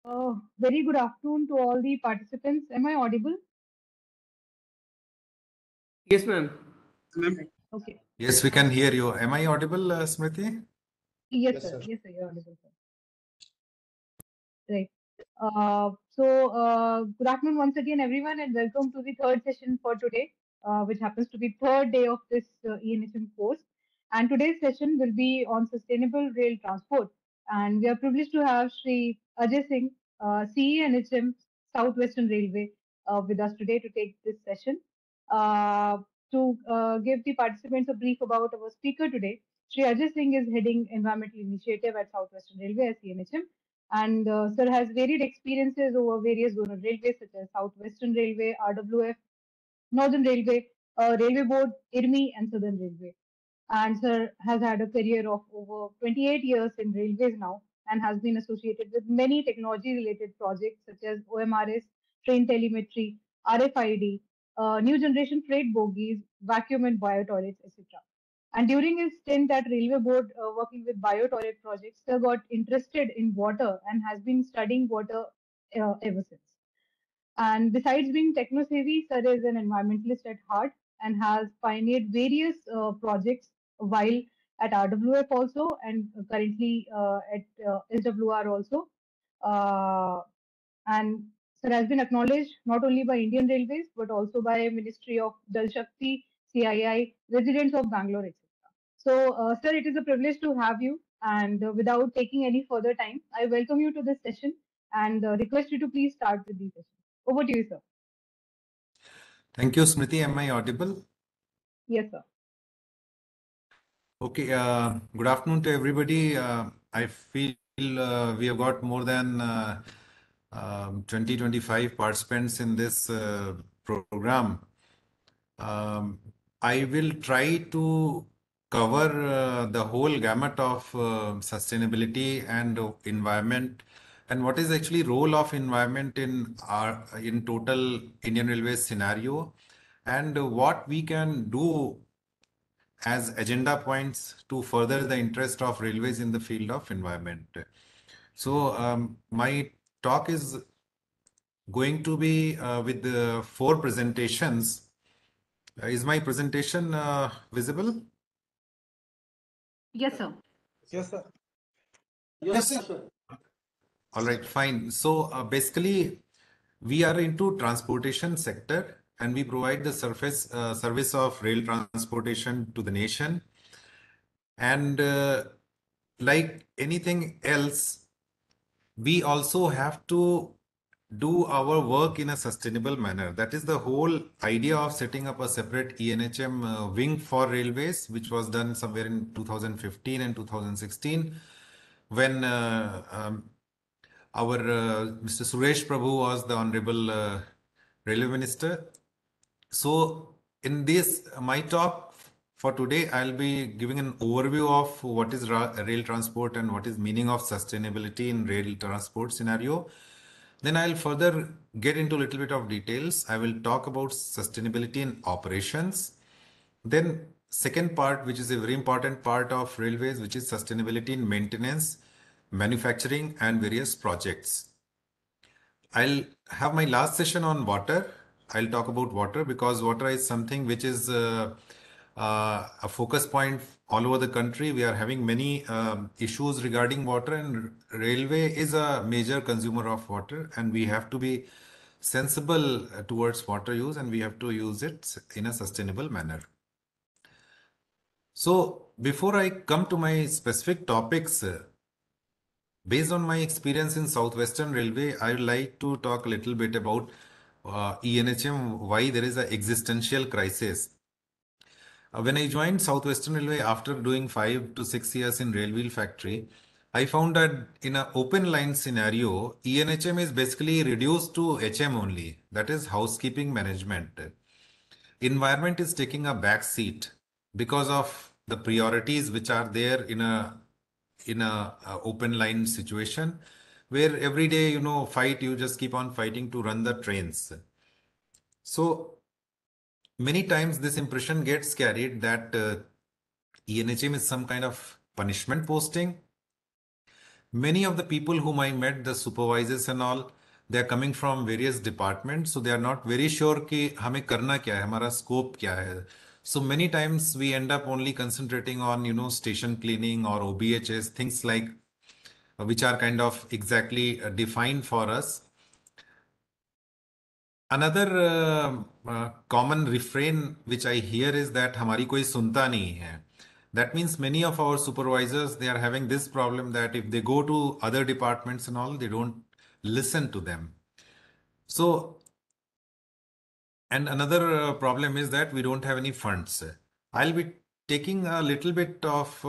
Very good afternoon to all the participants. Am I audible? Yes, ma'am. Okay. Yes, we can hear you. Am I audible, Smriti? Yes, sir. Yes, sir. You're audible, sir. Right. Good afternoon once again, everyone, and welcome to the third session for today, which happens to be third day of this ENHM course. And today's session will be on sustainable rail transport. And we are privileged to have Sri Ajay Singh, CENHM Southwestern Railway, with us today to take this session. To give the participants a brief about our speaker today, Sri Ajay Singh is heading environmental initiative at Southwestern Railway as CNHM, and sir has varied experiences over various zonal railways such as Southwestern Railway, RWF, Northern Railway, Railway Board, IRIMEE, and Southern Railway. And sir has had a career of over 28 years in railways now and has been associated with many technology-related projects such as OMRS, train telemetry, RFID, new generation freight bogies, vacuum and bio toilets, etc. And during his stint at Railway Board working with bio toilet projects, sir got interested in water and has been studying water ever since. And besides being techno-savvy, Sir is an environmentalist at heart and has pioneered various projects while at RWF also and currently at SWR also. Uh, and Sir has been acknowledged not only by Indian Railways but also by Ministry of Jal Shakti, CII, residents of Bangalore, etc. So, sir, it is a privilege to have you. And without taking any further time, I welcome you to this session and request you to please start with the session. Over to you, sir. Thank you, Smriti. Am I audible? Yes, sir. Okay. Good afternoon to everybody. I feel we have got more than 25 participants in this program. I will try to cover the whole gamut of sustainability and environment, and what is actually role of environment in total Indian Railways scenario, and what we can do as agenda points to further the interest of railways in the field of environment. So my talk is going to be with the four presentations. Is my presentation visible? Yes, sir. Yes, sir. Yes, sir. All right, fine. So basically, we are into transportation sector and we provide the service of rail transportation to the nation. And like anything else, we also have to do our work in a sustainable manner. That is the whole idea of setting up a separate ENHM wing for railways, which was done somewhere in 2015 and 2016 when our Mr. Suresh Prabhu was the Honorable Railway Minister. So in this, my talk for today, I'll be giving an overview of what is rail transport and what is meaning of sustainability in rail transport scenario. Then I'll further get into a little bit of details. I will talk about sustainability in operations. Then second part, which is a very important part of railways, which is sustainability in maintenance, manufacturing and various projects. I'll have my last session on water. I'll talk about water because water is something which is a focus point all over the country. We are having many issues regarding water, and railway is a major consumer of water, and we have to be sensible towards water use, and we have to use it in a sustainable manner. So before I come to my specific topics, based on my experience in Southwestern Railway, I would like to talk a little bit about ENHM, why there is an existential crisis. When I joined Southwestern Railway after doing 5 to 6 years in Railway Factory, I found that in an open line scenario, ENHM is basically reduced to HM only, that is housekeeping management. Environment is taking a back seat because of the priorities which are there in a open line situation where every day you just keep on fighting to run the trains. So many times this impression gets carried that ENHM is some kind of punishment posting many of the people whom I met, the supervisors and all, they are coming from various departments, so they are not very sure कि हमें करना क्या है, हमारा scope क्या है. So many times we end up only concentrating on, station cleaning or OBHS, things like which are kind of exactly defined for us. Another common refrain which I hear is that हमारी कोई सुनता नहीं है. That means many of our supervisors, they are having this problem that if they go to other departments and all, they don't listen to them. So, and another problem is that we don't have any funds. I'll be taking a little bit of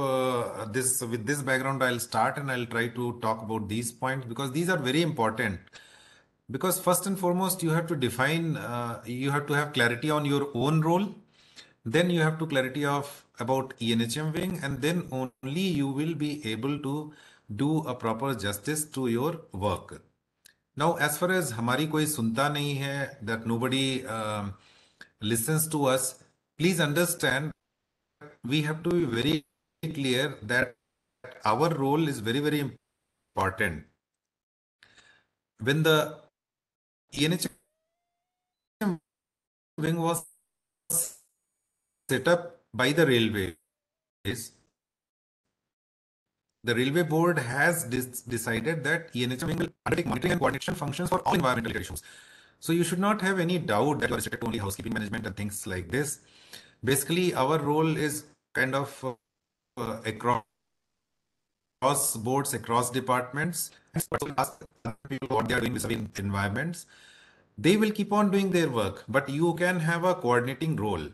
this with this background. I'll start and I'll try to talk about these points because these are very important. Because first and foremost, you have to define, you have to have clarity on your own role. Then you have to clarity of about ENHM wing, and then only you will be able to do a proper justice to your work. Now, as far as हमारी कोई सुनता नहीं है, that nobody listens to us, please understand we have to be very clear that our role is very, very important. When the ENHM wing was set up by the railways, the railway board has decided that ENHM wing will undertake monitoring and coordination functions for all environmental issues. So you should not have any doubt that you are restricted to only housekeeping management and things like this. Basically, our role is kind of across boards, across departments, and ask people what they are doing with environments. They will keep on doing their work, but you can have a coordinating role.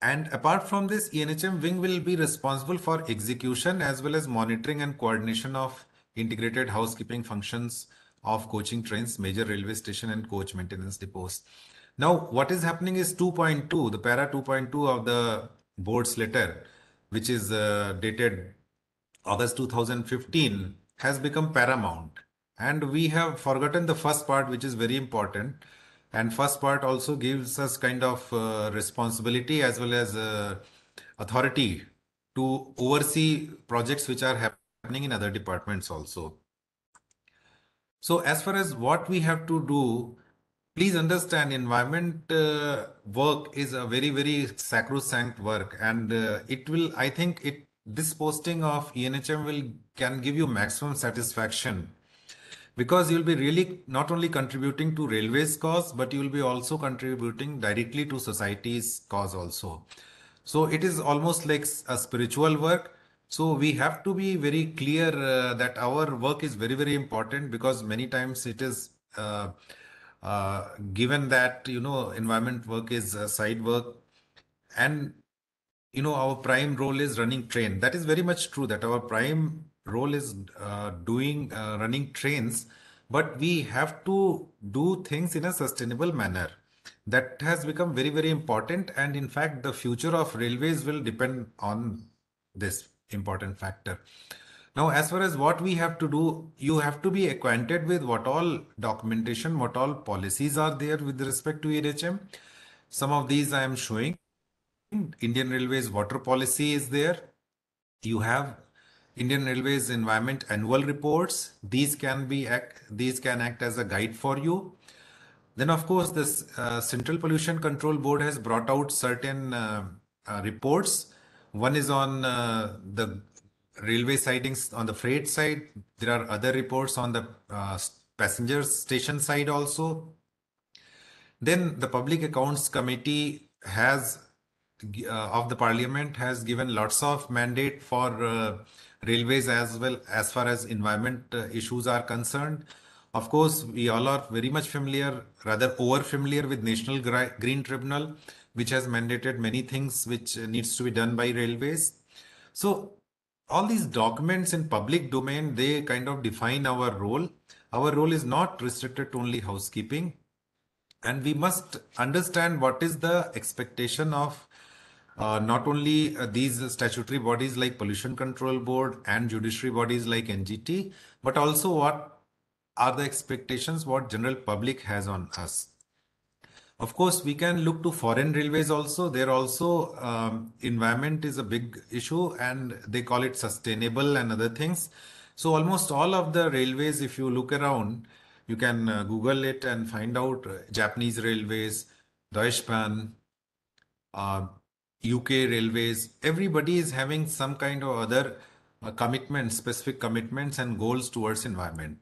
And apart from this, ENHM wing will be responsible for execution as well as monitoring and coordination of integrated housekeeping functions of coaching trains, major railway station and coach maintenance depots. Now, what is happening is 2.2, the para 2.2 of the board's letter, which is dated August 2015, has become paramount. And we have forgotten the first part, which is very important. And first part also gives us kind of responsibility as well as authority to oversee projects which are happening in other departments also. So as far as what we have to do, please understand environment work is a very, very sacrosanct work, and it will, I think this posting of ENHM can give you maximum satisfaction because you'll be really not only contributing to railways cause, but you will be also contributing directly to society's cause also. So it is almost like a spiritual work. So we have to be very clear that our work is very, very important because many times it is given that, environment work is side work, and our prime role is running train. That is very much true that our prime role is doing running trains, but we have to do things in a sustainable manner. That has become very, very important, and in fact the future of railways will depend on this important factor. Now, as far as what we have to do, you have to be acquainted with what all documentation, what all policies are there with respect to EHM. Some of these I am showing. Indian Railways water policy is there. You have Indian Railways environment annual reports. These can act as a guide for you. Then, of course, this Central Pollution Control Board has brought out certain reports. One is on the railway sidings on the freight side. There are other reports on the passenger station side also. Then the Public Accounts Committee of the Parliament has given lots of mandate for railways as well as far as environment issues are concerned. Of course, we all are very much familiar, rather over familiar with National Green Tribunal, which has mandated many things which needs to be done by railways. So all these documents in public domain, they kind of define our role. Our role is not restricted to only housekeeping. And we must understand what is the expectation of not only these statutory bodies like Pollution Control Board and judiciary bodies like NGT, but also what are the expectations what general public has on us. Of course, we can look to foreign railways also. There also, environment is a big issue and they call it sustainable and other things. So almost all of the railways, if you look around, you can Google it and find out Japanese railways, Deutsche Bahn, uh, UK railways, everybody is having some kind of other commitments, specific commitments and goals towards environment.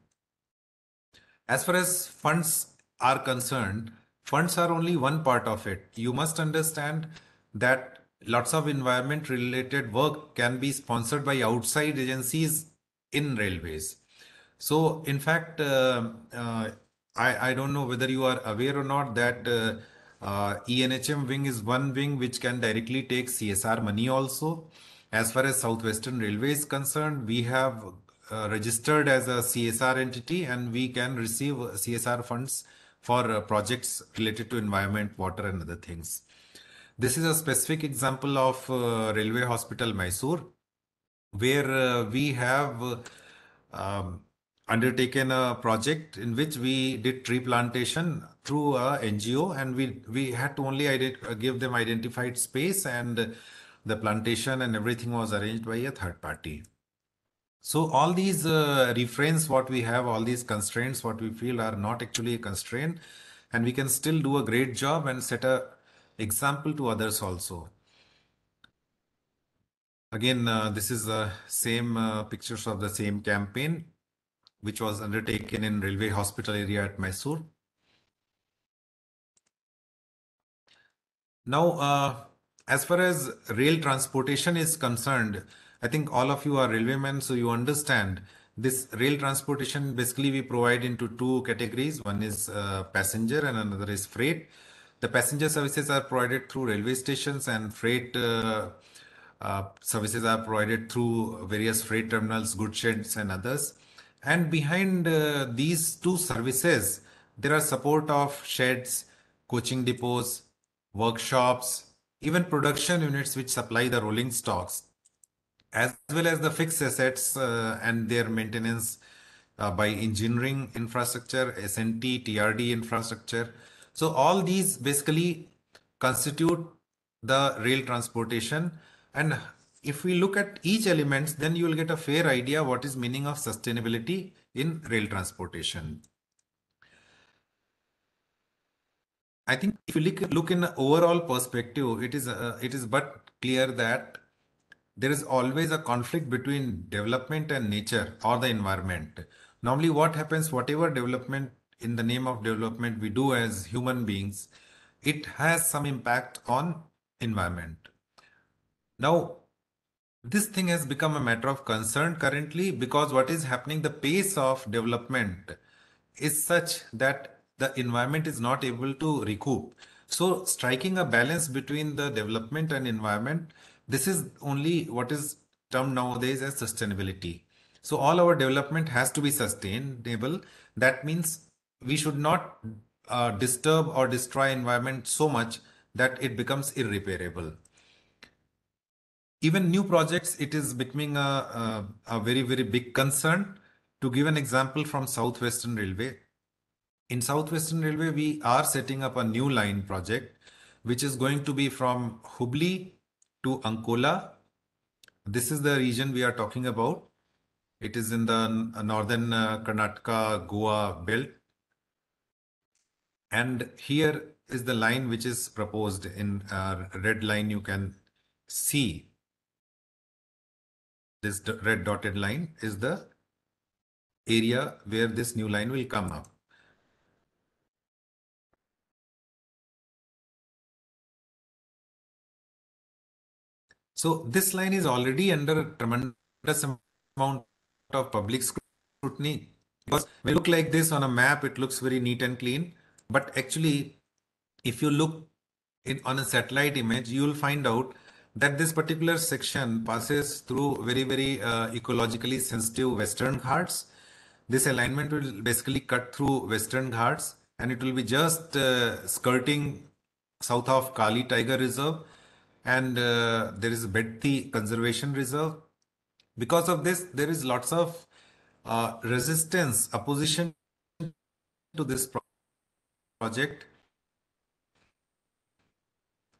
As far as funds are concerned, funds are only one part of it. You must understand that lots of environment related work can be sponsored by outside agencies in railways. So, in fact, I don't know whether you are aware or not that ENHM wing is one wing which can directly take CSR money also. As far as Southwestern Railway is concerned, we have registered as a CSR entity and we can receive CSR funds for projects related to environment, water, and other things. This is a specific example of Railway Hospital Mysore, where we have um, undertaken a project in which we did tree plantation through a NGO, and we had to only give them identified space, and the plantation and everything was arranged by a third party. So all these refrains what we have, all these constraints what we feel are not actually a constraint, and we can still do a great job and set a example to others also. Again, this is the same pictures of the same campaign, which was undertaken in railway hospital area at Mysore. Now, as far as rail transportation is concerned, I think all of you are railwaymen, so you understand this rail transportation. Basically, we provide into two categories. One is passenger and another is freight. The passenger services are provided through railway stations, and freight services are provided through various freight terminals, goods sheds, and others. And behind these two services, there are support of sheds, coaching depots, workshops, even production units which supply the rolling stocks, as well as the fixed assets and their maintenance by engineering infrastructure, SNT, TRD infrastructure. So all these basically constitute the rail transportation. And if we look at each element, then you will get a fair idea what is meaning of sustainability in rail transportation. I think if you look in the overall perspective, it is but clear that there is always a conflict between development and nature or the environment. Normally, what happens, whatever development in the name of development we do as human beings, it has some impact on environment. Now, this thing has become a matter of concern currently because what is happening, the pace of development is such that the environment is not able to recoup. So striking a balance between the development and environment, this is only what is termed nowadays as sustainability. So all our development has to be sustainable. That means we should not disturb or destroy environment so much that it becomes irreparable. Even new projects, it is becoming a very, very big concern. To give an example from Southwestern Railway, in Southwestern Railway, we are setting up a new line project, which is going to be from Hubli to Ankola. This is the region we are talking about. It is in the northern Karnataka, Goa belt. And here is the line which is proposed in red line. You can see this red dotted line is the area where this new line will come up. So this line is already under tremendous amount of public scrutiny because when you look like this on a map, it looks very neat and clean. But actually, if you look on a satellite image, you will find out that this particular section passes through very, very ecologically sensitive Western Ghats. This alignment will basically cut through Western Ghats and it will be just skirting south of Kali Tiger Reserve, and there is Bedti Conservation Reserve. Because of this, there is lots of resistance, opposition to this project.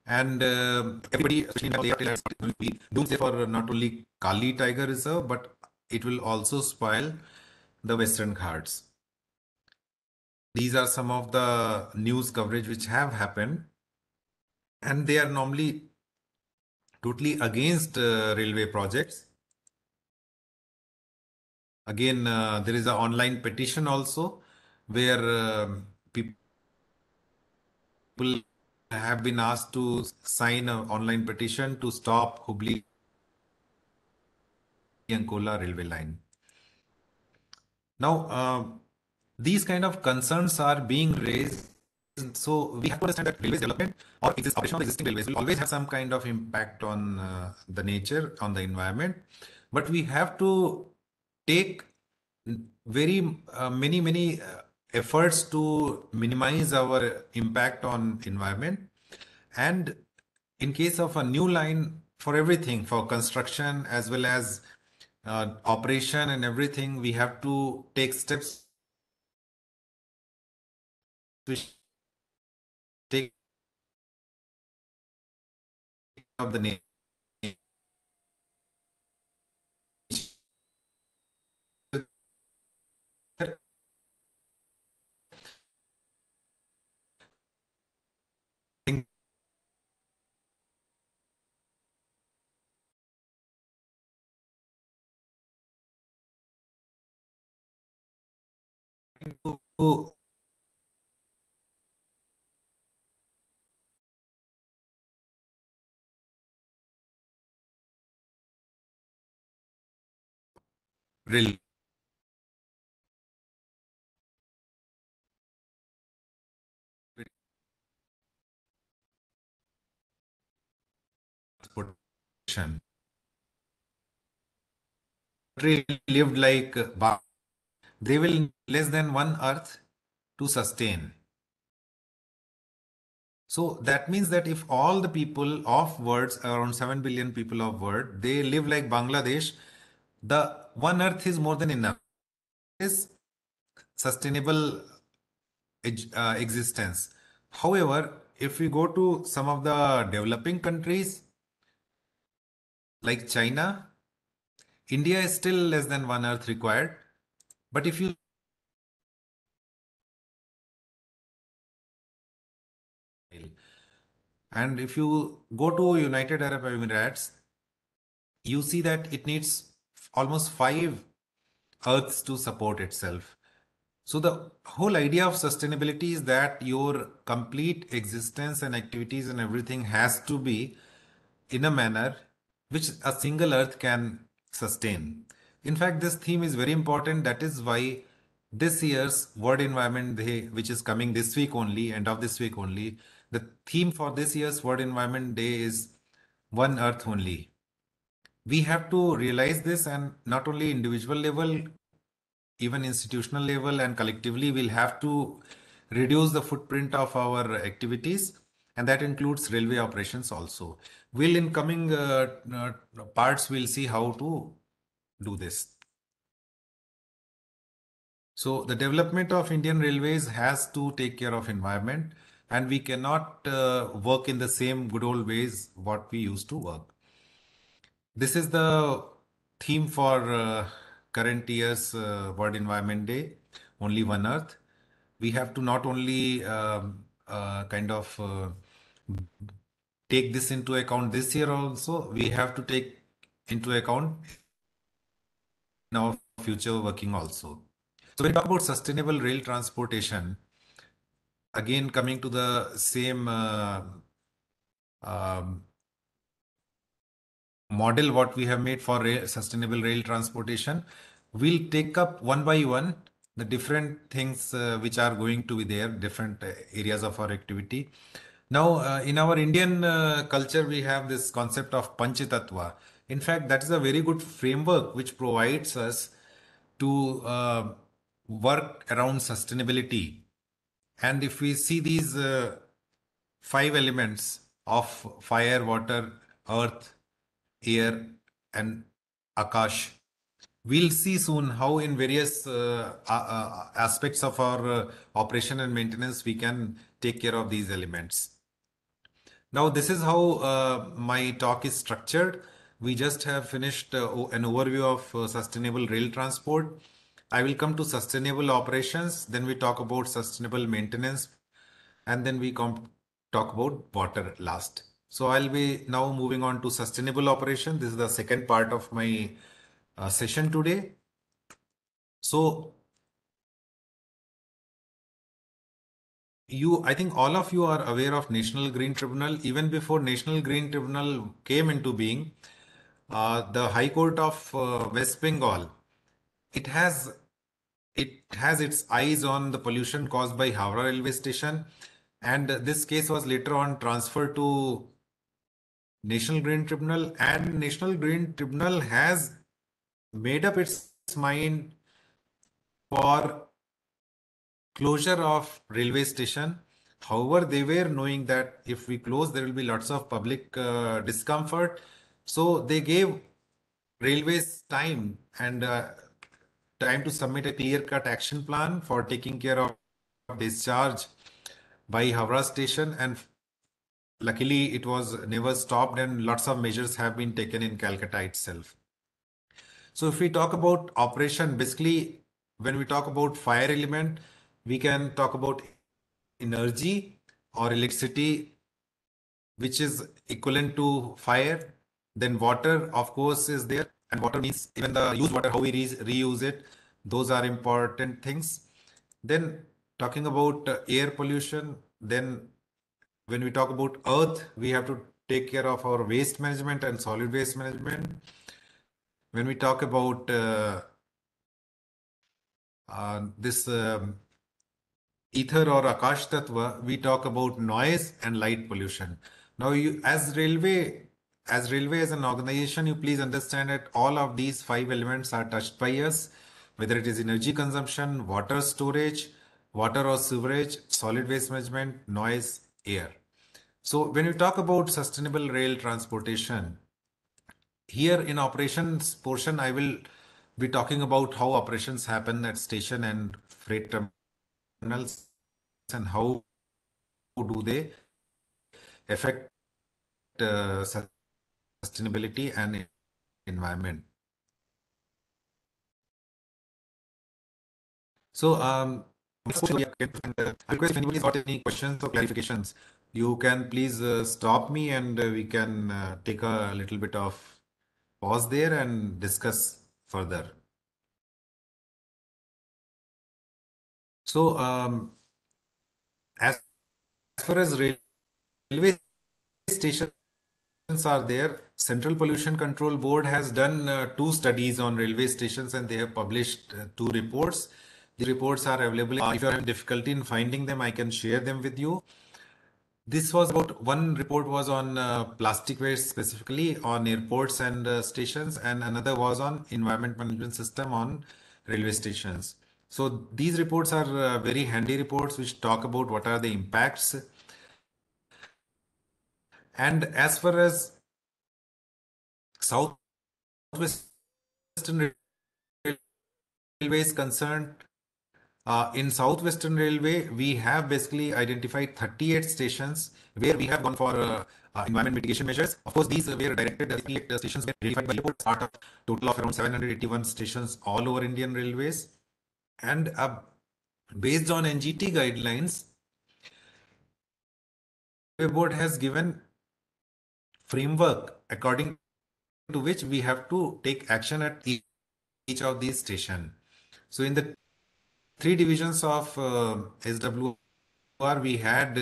And everybody, especially now, they are telling us it will be doomsday for not only Kali Tiger Reserve, but it will also spoil the Western Ghats. These are some of the news coverage which have happened, and they are normally totally against railway projects. Again, there is an online petition also where people have been asked to sign an online petition to stop Hubli Ankola railway line. Now, these kind of concerns are being raised. So we have to understand that railways development or operation of existing railways will always have some kind of impact on the nature, on the environment. But we have to take very many efforts to minimize our impact on environment. And in case of a new line, for everything, for construction as well as operation and everything, we have to take steps which take of the nature. To rail transportation. Lived like they will less than one earth to sustain. So that means that if all the people of worlds, around 7 billion people of world, they live like Bangladesh, the one earth is more than enough. Is sustainable existence. However, if we go to some of the developing countries like China, India is still less than one earth required. But if you and if you go to United Arab Emirates, you see that it needs almost 5 earths to support itself. So the whole idea of sustainability is that your complete existence and activities and everything has to be in a manner which a single earth can sustain. In fact, this theme is very important. That is why this year's World Environment Day, which is coming this week only, end of this week only, the theme for this year's World Environment Day is One Earth Only. We have to realize this, and not only individual level, even institutional level and collectively, we'll have to reduce the footprint of our activities, and that includes railway operations also. We'll in coming parts, we'll see how to do this. So the development of Indian Railways has to take care of environment, and we cannot work in the same good old ways what we used to work. This is the theme for current year's World Environment Day, Only One Earth. We have to not only kind of take this into account this year also, we have to take into account in our future working also. So when we talk about sustainable rail transportation, again coming to the same um, model what we have made for sustainable rail transportation, we'll take up one by one the different things which are going to be there, different areas of our activity. Now, in our Indian culture, we have this concept of Panchitatva. In fact, that is a very good framework which provides us to work around sustainability. And if we see these 5 elements of fire, water, earth, air, and Akash, we'll see soon how in various aspects of our operation and maintenance we can take care of these elements. Now, this is how my talk is structured. We just have finished an overview of sustainable rail transport. I will come to sustainable operations, then we talk about sustainable maintenance, and then we talk about water last. So I'll be now moving on to sustainable operation. This is the second part of my session today. So I think all of you are aware of National Green Tribunal. Even before National Green Tribunal came into being, the High Court of West Bengal, it has its eyes on the pollution caused by Howrah railway station, and this case was later on transferred to National Green Tribunal, and National Green Tribunal has made up its mind for closure of railway station. However, they were knowing that if we close, there will be lots of public discomfort. So they gave railways time to submit a clear-cut action plan for taking care of discharge by Howrah station, and luckily it was never stopped, and lots of measures have been taken in Calcutta itself. So if we talk about operation, basically when we talk about fire element, we can talk about energy or electricity, which is equivalent to fire. Then water, of course, is there, and water means even the used water, how we reuse it. Those are important things. Then talking about air pollution, then when we talk about earth, we have to take care of our waste management and solid waste management. When we talk about this ether or Akash Tattva, we talk about noise and light pollution. Now, as railway as an organization, you please understand that all of these five elements are touched by us, whether it is energy consumption, water storage, water or sewerage, solid waste management, noise, air. So when you talk about sustainable rail transportation, here in operations portion, I will be talking about how operations happen at station and freight terminals and how do they affect sustainability and environment. So, I request if anybody's got any questions or clarifications, you can please stop me, and we can take a little bit of pause there and discuss further. So, as far as railway stations are there, Central Pollution Control Board has done two studies on railway stations, and they have published two reports. The reports are available. If you are having difficulty in finding them, I can share them with you. This was about one report was on plastic waste specifically on airports and stations, and another was on environment management system on railway stations. So these reports are very handy reports which talk about what are the impacts. And as far as Southwestern Railway is concerned, in Southwestern Railway, we have basically identified 38 stations where we have gone for environment mitigation measures. Of course, these were directed, 38 stations were identified by reports, part of total of around 781 stations all over Indian Railways. And based on NGT guidelines, Railway Board has given framework according to which we have to take action at each of these stations. So in the three divisions of SWR, we have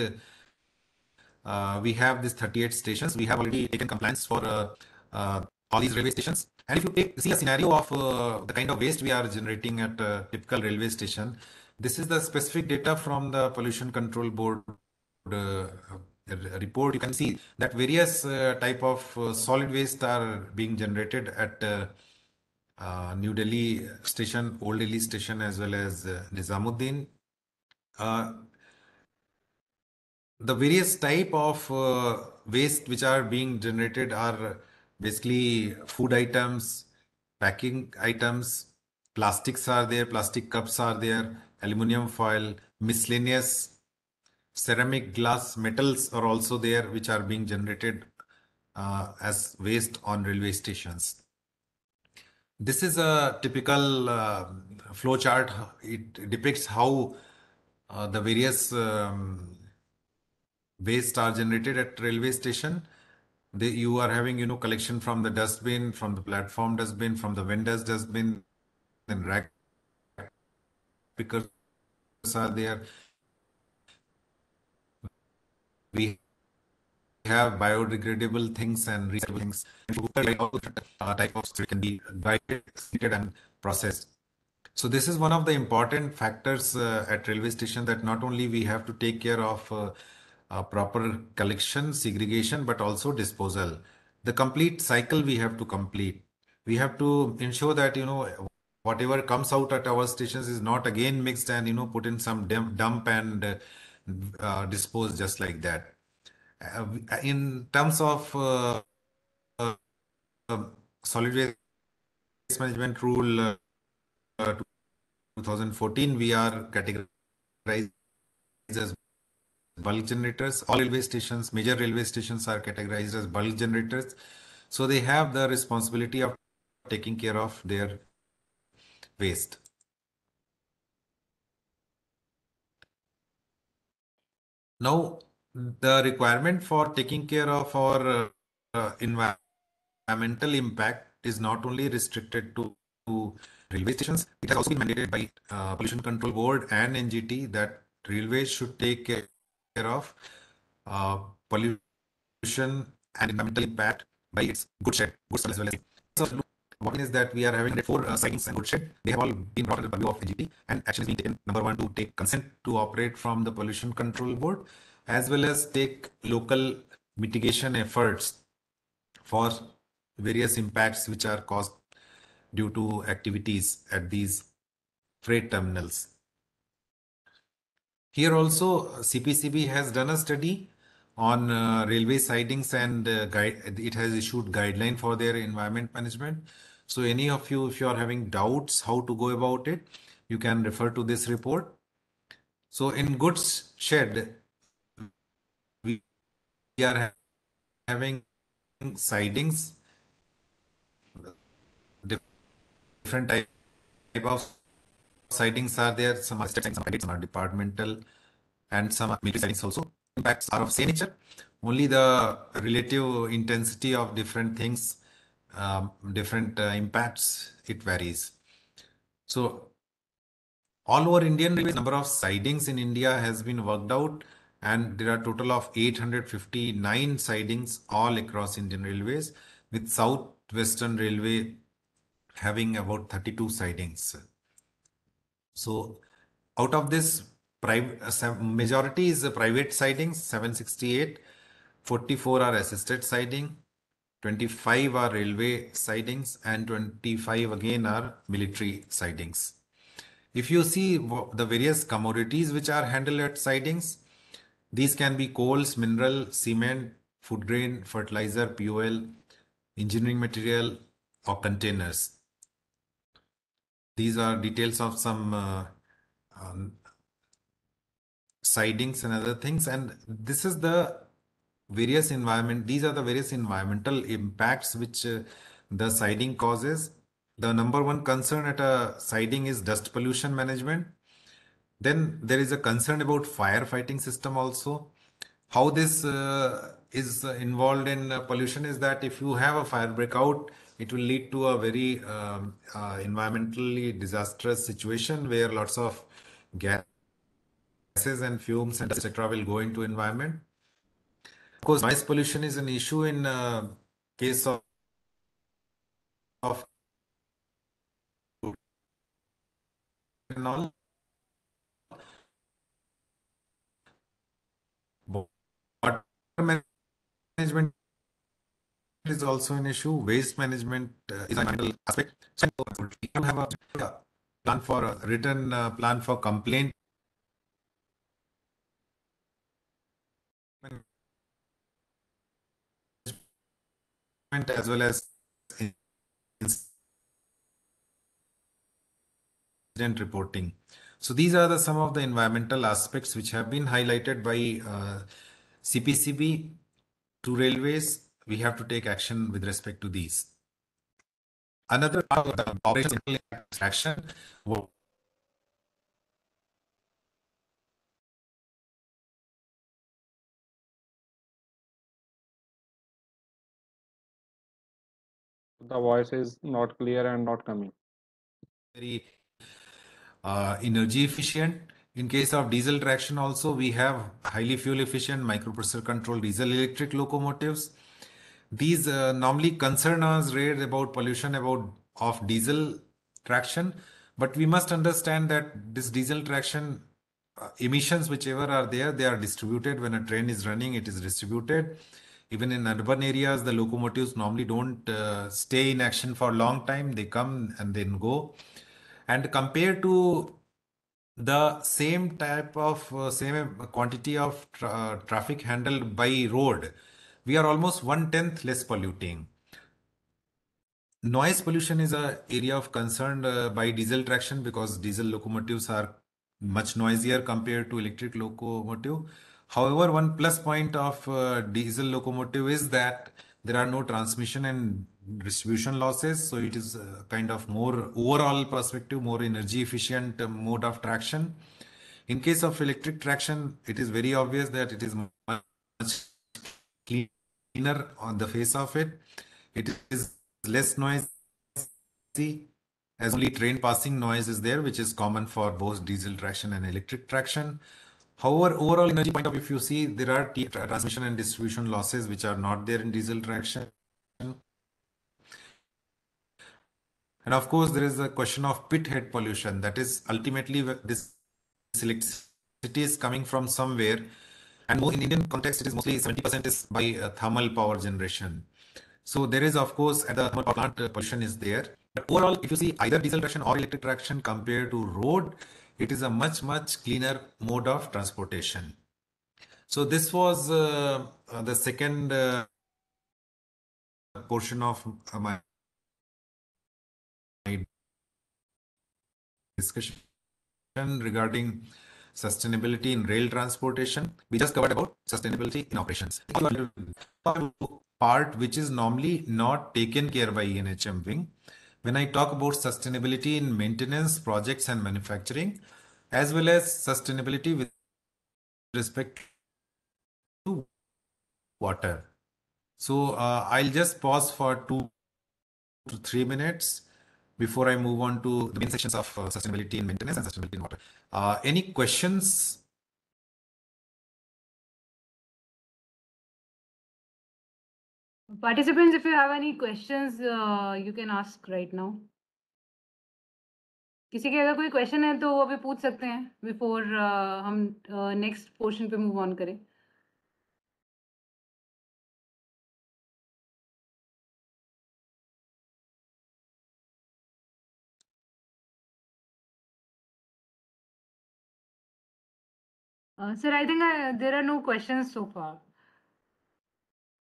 these 38 stations. We have already taken compliance for all these railway stations. And if you see a scenario of the kind of waste we are generating at a typical railway station, this is the specific data from the Pollution Control Board uh, report. You can see that various type of solid waste are being generated at New Delhi station, Old Delhi station, as well as Nizamuddin. The various type of waste which are being generated are basically food items, packing items, plastics are there, plastic cups are there, aluminum foil, miscellaneous ceramic, glass, metals are also there, which are being generated as waste on railway stations. This is a typical flow chart. It depicts how the various waste are generated at railway station. You are having, collection from the dustbin, from the platform dustbin, from the vendors dustbin, then rack pickers are there. We have biodegradable things and recyclable things. And all type of so it can be dried, treated, and processed. So this is one of the important factors at railway station, that not only we have to take care of proper collection, segregation, but also disposal. The complete cycle we have to complete. We have to ensure that, whatever comes out at our stations is not again mixed and, put in some dump and disposed just like that. In terms of uh, solid waste management rule 2014, we are categorized as bulk generators. All railway stations, major railway stations, are categorized as bulk generators. So they have the responsibility of taking care of their waste. Now, the requirement for taking care of our environmental impact is not only restricted to railway stations. It has also been mandated by Pollution Control Board and NGT that railways should take care of uh, pollution and environmental impact by its goods shed, goods as well as. So, what is that we are having four sidings and goods shed. They have all been brought under the purview of NGT, and action is being taken. Number one, to take consent to operate from the Pollution Control Board, as well as take local mitigation efforts for various impacts which are caused due to activities at these freight terminals. Here also, CPCB has done a study on railway sidings, and it has issued guideline for their environment management. So any of you, if you are having doubts how to go about it, you can refer to this report. So in goods shed, we are having sidings, different type of sidings are there. Some are static, some are departmental, and some are military sidings also. Impacts are of same nature. Only the relative intensity of different things, different impacts, it varies. So all over Indian Railways, number of sidings in India has been worked out, and there are a total of 859 sidings all across Indian Railways, with South Western Railway having about 32 sidings. So out of this, majority is private sidings, 768, 44 are assisted siding, 25 are railway sidings, and 25 again are military sidings. If you see the various commodities which are handled at sidings, these can be coals, mineral, cement, food grain, fertilizer, fuel, engineering material, or containers. These are details of some um, sidings and other things, and this is the various environment. These are the various environmental impacts which the siding causes. The number one concern at a siding is dust pollution management. Then there is a concern about firefighting system also. How this is involved in pollution is that if you have a fire breakout, it will lead to a very environmentally disastrous situation where lots of gases and fumes and etc. will go into environment. Of course, noise pollution is an issue in case of and all. Water management is also an issue. Waste management is an environmental aspect. So we can have a plan for a written plan for complaint management as well as incident reporting. So these are some of the environmental aspects which have been highlighted by CPCB to railways. We have to take action with respect to these. Another part of the operational action. The voice is not clear and not coming. Very energy efficient. In case of diesel traction also, we have highly fuel efficient microprocessor controlled diesel electric locomotives. These normally concern us rare about pollution of diesel traction, but we must understand that this diesel traction emissions whichever are there, they are distributed. When a train is running, it is distributed. Even in urban areas, the locomotives normally don't stay in action for a long time. They come and then go. And compared to the same type of same quantity of traffic handled by road, we are almost 1/10 less polluting. Noise pollution is a area of concern by diesel traction because diesel locomotives are much noisier compared to electric locomotive. However, one plus point of diesel locomotive is that there are no transmission and distribution losses. So it is kind of more overall perspective, more energy efficient mode of traction. In case of electric traction, it is very obvious that it is much cleaner on the face of it. It is less noisy as only train passing noise is there, which is common for both diesel traction and electric traction. However, overall energy point of view, if you see, there are transmission and distribution losses which are not there in diesel traction. And of course, there is a question of pit head pollution. That is ultimately this electricity is coming from somewhere. And more in Indian context, it is mostly 70% is by thermal power generation. So there is, of course, at the thermal power plant, pollution is there. But overall, if you see either diesel traction or electric traction compared to road, it is a much, much cleaner mode of transportation. So this was the second portion of my discussion regarding sustainability in rail transportation. We just covered about sustainability in operations. Part which is normally not taken care by ENHM wing. When I talk about sustainability in maintenance, projects and manufacturing, as well as sustainability with respect to water. So I'll just pause for 2 to 3 minutes before I move on to the main sections of sustainability in maintenance and sustainability in water. Any questions? Participants, if you have any questions, you can ask right now. किसी के अगर कोई question है तो वो अभी पूछ सकते हैं बिफोर हम नेक्स्ट पोर्शन पे मूव ऑन करें. Sir, I think there are no questions so far.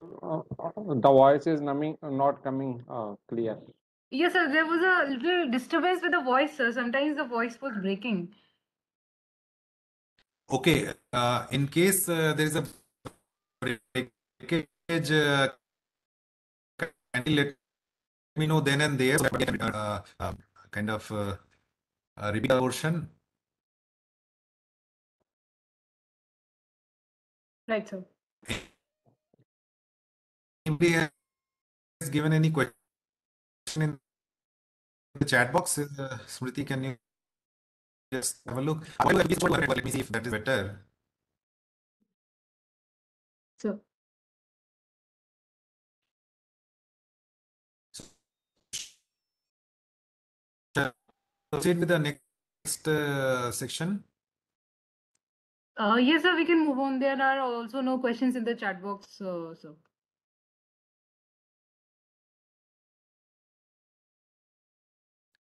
The voice is not coming clear. Yes, sir. There was a little disturbance with the voice, sir. Sometimes the voice was breaking. Okay. In case there is a breakage, kindly let me know then and there so that I can kind of repeat the portion. Right, sir. Anybody has given any question in the chat box? Smriti, can you just have a look? Let me see if that is better. Sir. Proceed with the next section. Yes, sir. We can move on. There are also no questions in the chat box, sir.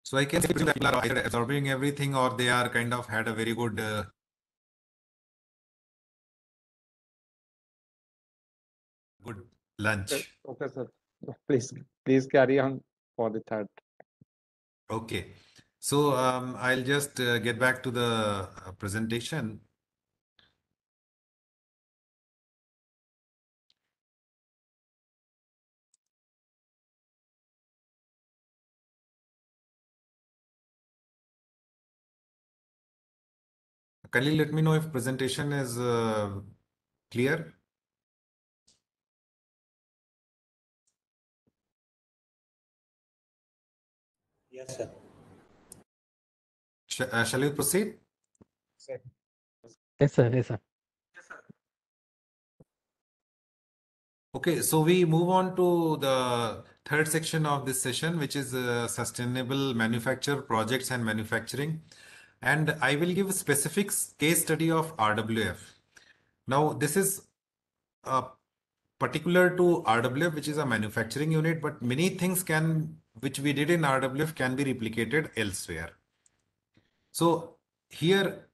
So I can say that people are either absorbing everything or they are kind of had a very good lunch. Okay, sir. Please carry on for the third. Okay. So I'll just get back to the presentation. Kindly let me know if presentation is clear. Yes, sir. Shall we proceed? Yes, sir. Yes, sir. Okay, so we move on to the third section of this session, which is sustainable manufacture projects and manufacturing. And I will give a specific case study of RWF. Now, this is particular to RWF, which is a manufacturing unit, but many things which we did in RWF can be replicated elsewhere. So here,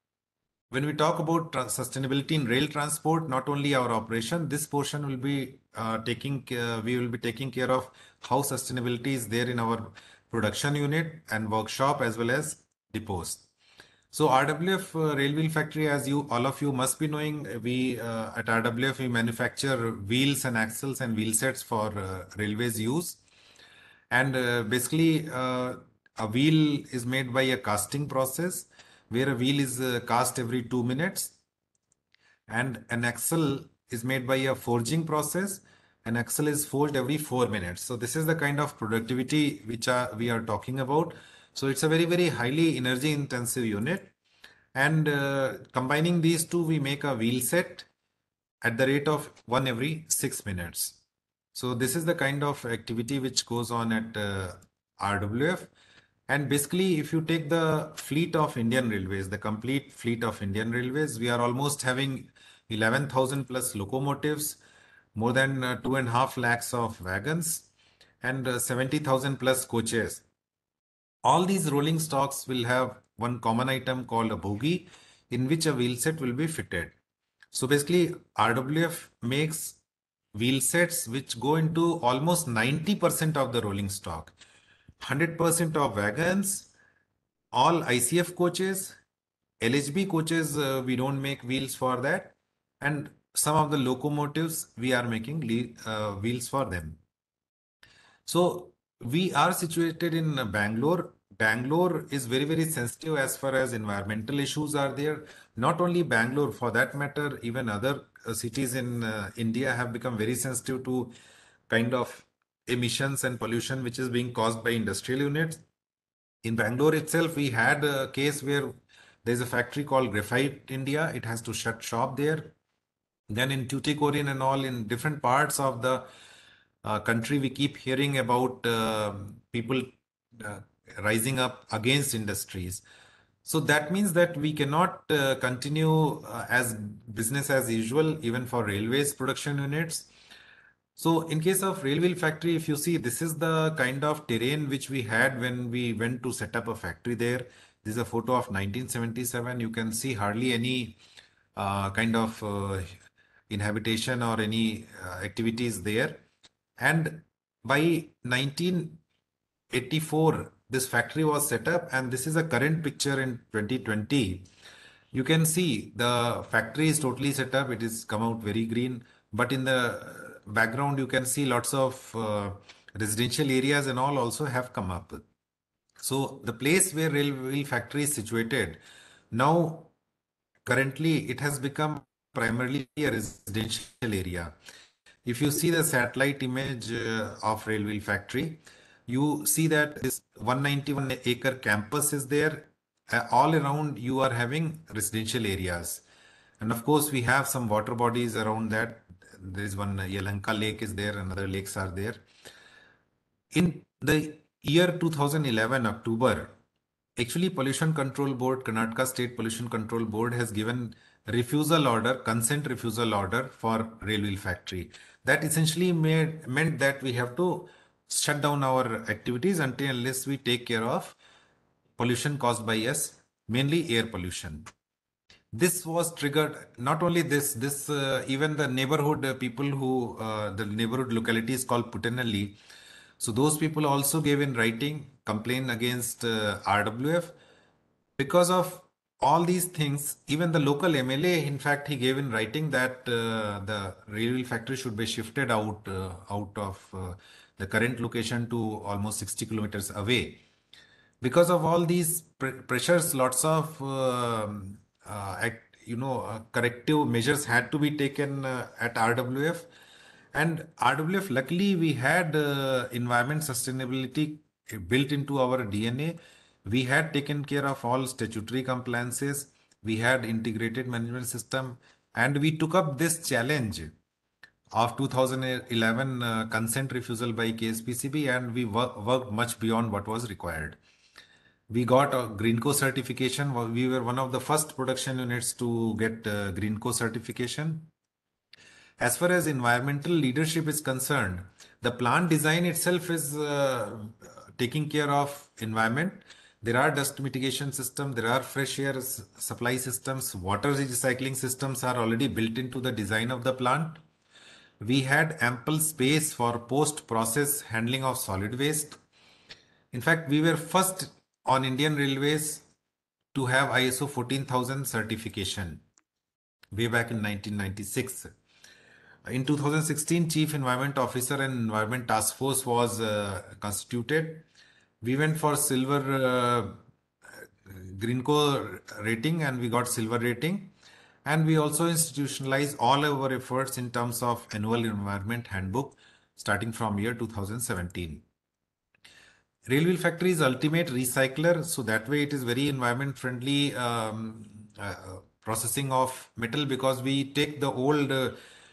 when we talk about sustainability in rail transport, not only our operation, this portion will be we will be taking care of how sustainability is there in our production unit and workshop as well as depots. So RWF Railway Factory, as all of you must be knowing, we at RWF we manufacture wheels and axles and wheel sets for railways use. And basically, a wheel is made by a casting process where a wheel is cast every 2 minutes, and an axle is made by a forging process. An axle is forged every 4 minutes. So this is the kind of productivity which we are talking about. So it's a very, very highly energy intensive unit. And combining these two, we make a wheel set at the rate of one every 6 minutes. So this is the kind of activity which goes on at RWF. And basically, if you take the fleet of Indian Railways, the complete fleet of Indian Railways, we are almost having 11,000 plus locomotives, more than 2.5 lakhs of wagons, and 70,000 plus coaches. All these rolling stocks will have one common item called a bogie, in which a wheel set will be fitted. So basically, RWF makes wheel sets which go into almost 90% of the rolling stock, 100% of wagons, all ICF coaches, LHB coaches, we don't make wheels for that, and some of the locomotives we are making wheels for them. So we are situated in Bangalore. Bangalore is very, very sensitive as far as environmental issues are there. Not only Bangalore, for that matter, even other cities in India have become very sensitive to kind of emissions and pollution which is being caused by industrial units. In Bangalore itself, we had a case where there's a factory called Graphite India. It has to shut shop there. Then in Tuticorin and all in different parts of the country, we keep hearing about people uh, rising up against industries. So that means that we cannot continue as business as usual, even for railways production units. So in case of railway factory, if you see, this is the kind of terrain which we had when we went to set up a factory there. This is a photo of 1977. You can see hardly any kind of inhabitation or any activities there. And by 1984, this factory was set up, and this is a current picture in 2020. You can see the factory is totally set up. It is come out very green, but in the background, you can see lots of residential areas and all also have come up. So the place where railway factory is situated, now currently it has become primarily a residential area. If you see the satellite image of railway factory, you see that this 191-acre campus is there. All around you are having residential areas. And of course, we have some water bodies around that. There is one Yelanka Lake is there, and other lakes are there. In the year 2011, October, actually Pollution Control Board, Karnataka State Pollution Control Board has given refusal order, consent refusal order for railway factory. That essentially meant that we have to shut down our activities until unless we take care of pollution caused by us, mainly air pollution. This was triggered, not only even the neighborhood people the neighborhood locality is called Putanalli. So those people also gave in writing complaint against RWF. Because of all these things, even the local MLA, in fact, he gave in writing that the railway factory should be shifted out of the current location to almost 60 kilometers away. Because of all these pressures, lots of corrective measures had to be taken at RWF. And RWF, luckily, we had environment sustainability built into our DNA. We had taken care of all statutory compliances. We had integrated management system, and we took up this challenge of 2011 consent refusal by KSPCB, and we worked much beyond what was required. We got a Greenco certification. We were one of the first production units to get Greenco certification. As far as environmental leadership is concerned, the plant design itself is taking care of environment. There are dust mitigation systems, there are fresh air supply systems, water recycling systems are already built into the design of the plant. We had ample space for post-process handling of solid waste. In fact, we were first on Indian Railways to have ISO 14000 certification way back in 1996. In 2016, Chief Environment Officer and Environment Task Force was constituted. We went for silver Greenco rating, and we got silver rating. And we also institutionalized all our efforts in terms of annual environment handbook starting from year 2017. Railway Factory is ultimate recycler, so that way it is very environment friendly processing of metal, because we take the old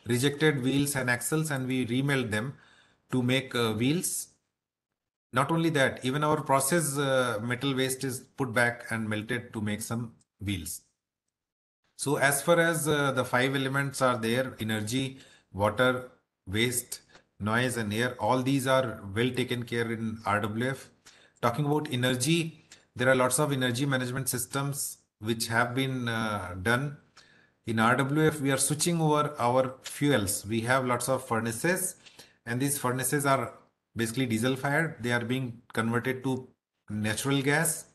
rejected wheels and axles and we remelt them to make wheels. Not only that, even our process metal waste is put back and melted to make some wheels. So as far as the 5 elements are there, energy, water, waste, noise and air, all these are well taken care in RWF. Talking about energy, there are lots of energy management systems which have been done. In RWF, we are switching over our fuels. We have lots of furnaces, and these furnaces are basically diesel fired. They are being converted to natural gas.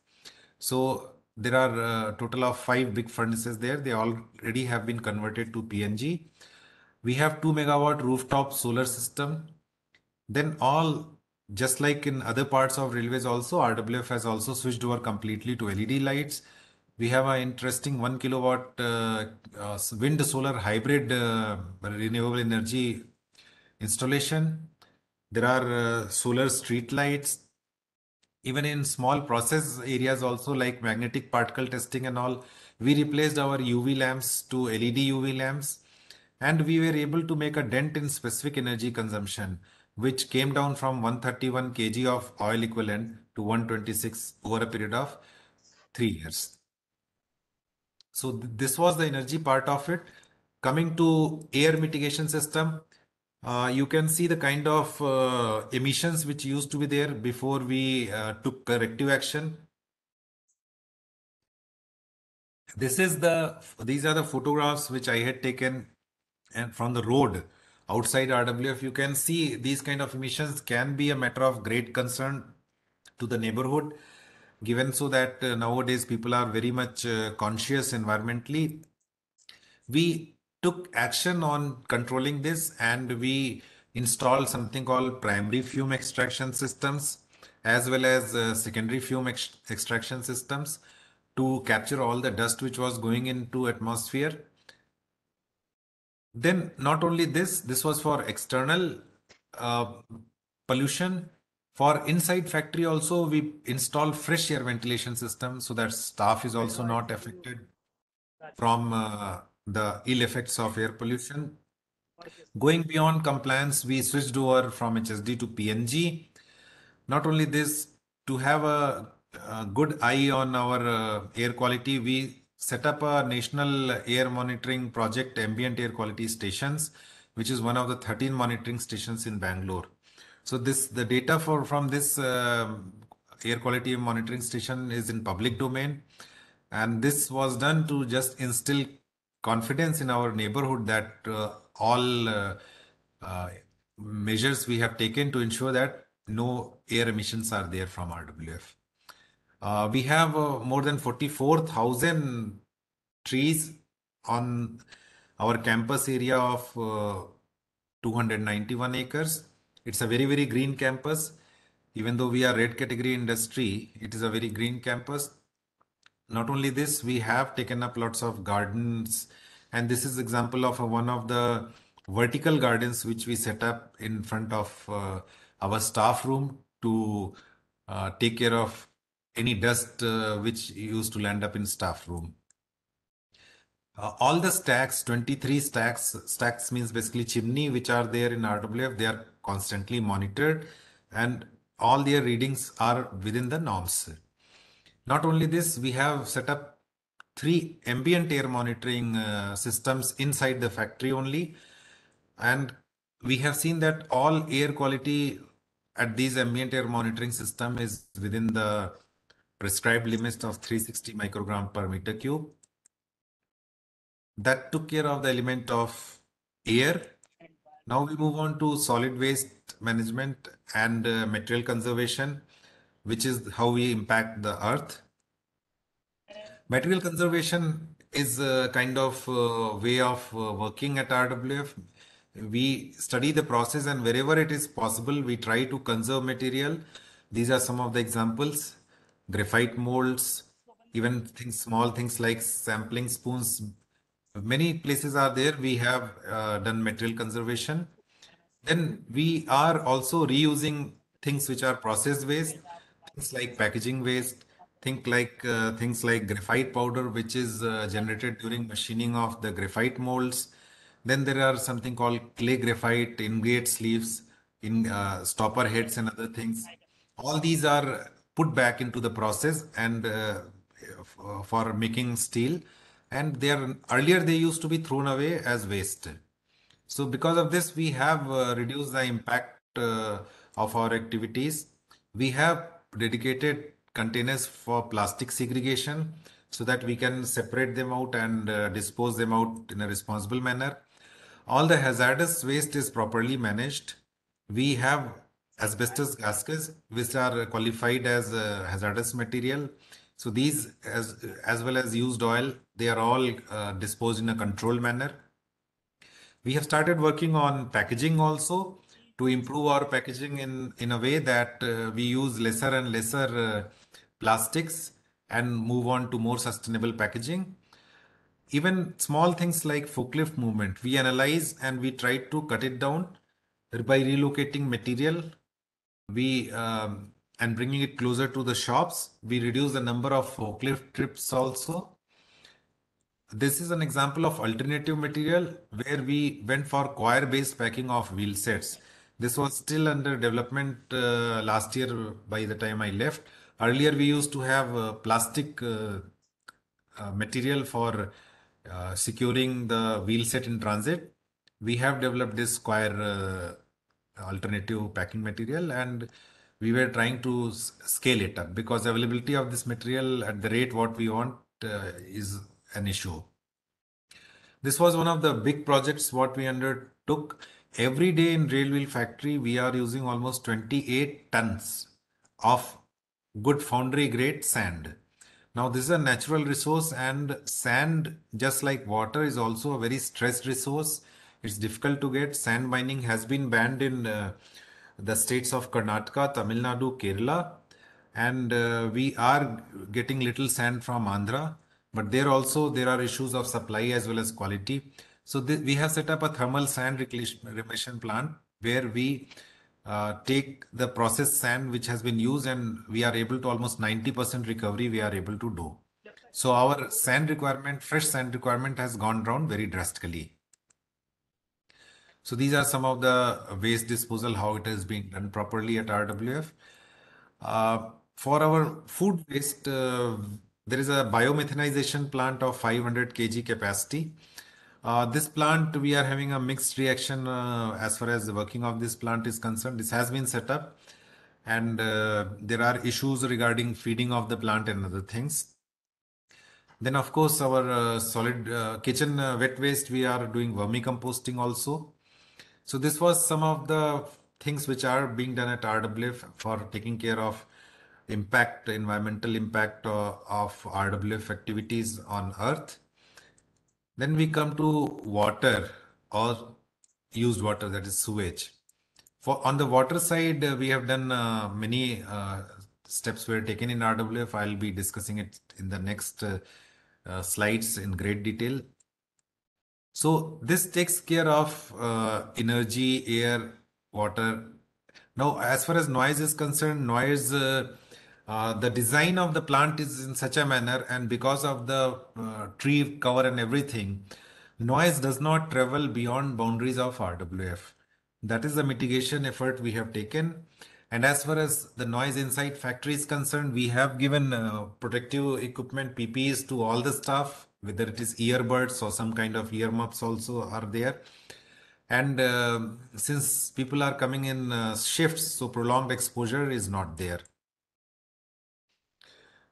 So there are a total of 5 big furnaces there. They already have been converted to PNG. We have 2 megawatt rooftop solar system. Then just like in other parts of railways also, RWF has also switched over completely to LED lights. We have an interesting 1 kilowatt wind solar hybrid renewable energy installation. There are solar street lights. Even in small process areas also, like magnetic particle testing and all, we replaced our UV lamps to LED UV lamps, and we were able to make a dent in specific energy consumption, which came down from 131 kg of oil equivalent to 126 over a period of 3 years. So this was the energy part of it. Coming to air mitigation system, you can see the kind of emissions which used to be there before we took corrective action. These are the photographs which I had taken and from the road outside RWF. You can see these kind of emissions can be a matter of great concern to the neighborhood, given so that nowadays people are very much conscious environmentally. We took action on controlling this, and we installed something called primary fume extraction systems as well as secondary fume extraction systems to capture all the dust which was going into atmosphere. Then not only this was for external uh, pollution. For inside factory also, we install fresh air ventilation system so that staff is also not affected from the ill effects of air pollution. Going beyond compliance, we switched over from HSD to PNG. Not only this, to have a good eye on our air quality, we set up a national air monitoring project, Ambient Air Quality Stations, which is one of the 13 monitoring stations in Bangalore. So the data from this air quality monitoring station is in public domain. And this was done to just instill confidence in our neighborhood that all measures we have taken to ensure that no air emissions are there from RWF. We have more than 44,000 trees on our campus area of 291 acres. It's a very, very green campus. Even though we are red category industry, it is a very green campus. Not only this, we have taken up lots of gardens, and this is example of one of the vertical gardens which we set up in front of our staff room to take care of any dust which used to land up in staff room. All the stacks, 23 stacks means basically chimney, which are there in RWF, they are constantly monitored and all their readings are within the norms. Not only this, we have set up 3 ambient air monitoring systems inside the factory only. And we have seen that all air quality at these ambient air monitoring system is within the prescribed limits of 360 microgram per meter cube. That took care of the element of air. Now we move on to solid waste management and material conservation, which is how we impact the earth. Material conservation is a kind of way of working at RWF. We study the process and wherever it is possible, we try to conserve material. These are some of the examples: graphite molds, even small things like sampling spoons. Many places are there. We have done material conservation. Then we are also reusing things which are process waste, things like packaging waste, things like graphite powder, which is generated during machining of the graphite molds. Then there are something called clay graphite, ingot sleeves, in stopper heads and other things. All these are put back into the process and for making steel. And they are earlier they used to be thrown away as waste. So because of this, we have reduced the impact of our activities. We have dedicated containers for plastic segregation so that we can separate them out and dispose them out in a responsible manner. All the hazardous waste is properly managed. We have asbestos gaskets which are qualified as hazardous material. So these, as well as used oil, they are all disposed in a controlled manner. We have started working on packaging also to improve our packaging in a way that we use lesser and lesser plastics and move on to more sustainable packaging. Even small things like forklift movement, we analyze and we try to cut it down by relocating material. We and bringing it closer to the shops. We reduce the number of forklift trips also. This is an example of alternative material where we went for coir-based packing of wheel sets. This was still under development last year by the time I left. Earlier, we used to have plastic material for securing the wheel set in transit. We have developed this coir alternative packing material and we were trying to scale it up because availability of this material at the rate what we want is an issue. This was one of the big projects what we undertook. Every day in Railway Factory, we are using almost 28 tons of good foundry grade sand. Now, this is a natural resource and sand, just like water, is also a very stressed resource. It's difficult to get. Sand mining has been banned in the states of Karnataka, Tamil Nadu, Kerala, and we are getting little sand from Andhra, but there are issues of supply as well as quality. So we have set up a thermal sand reclamation plant where we take the processed sand which has been used and we are able to almost 90% recovery we are able to do. So our sand requirement, fresh sand requirement has gone down very drastically. So these are some of the waste disposal, how it is being done properly at RWF. For our food waste, there is a biomethanization plant of 500 kg capacity. This plant, we are having a mixed reaction as far as the working of this plant is concerned. This has been set up and there are issues regarding feeding of the plant and other things. Then, of course, our solid kitchen wet waste, we are doing vermicomposting also. So this was some of the things which are being done at RWF for taking care of environmental impact of RWF activities on Earth. Then we come to water or used water, that is sewage. For on the water side, we have done many steps were taken in RWF. I'll be discussing it in the next slides in great detail. So this takes care of energy, air, water. Now, as far as noise is concerned, the design of the plant is in such a manner, and because of the tree cover and everything, noise does not travel beyond boundaries of RWF. That is the mitigation effort we have taken. And as far as the noise inside factory is concerned, we have given protective equipment, PPEs to all the staff, whether it is earbuds or some kind of ear muffs also are there. And since people are coming in shifts, so prolonged exposure is not there.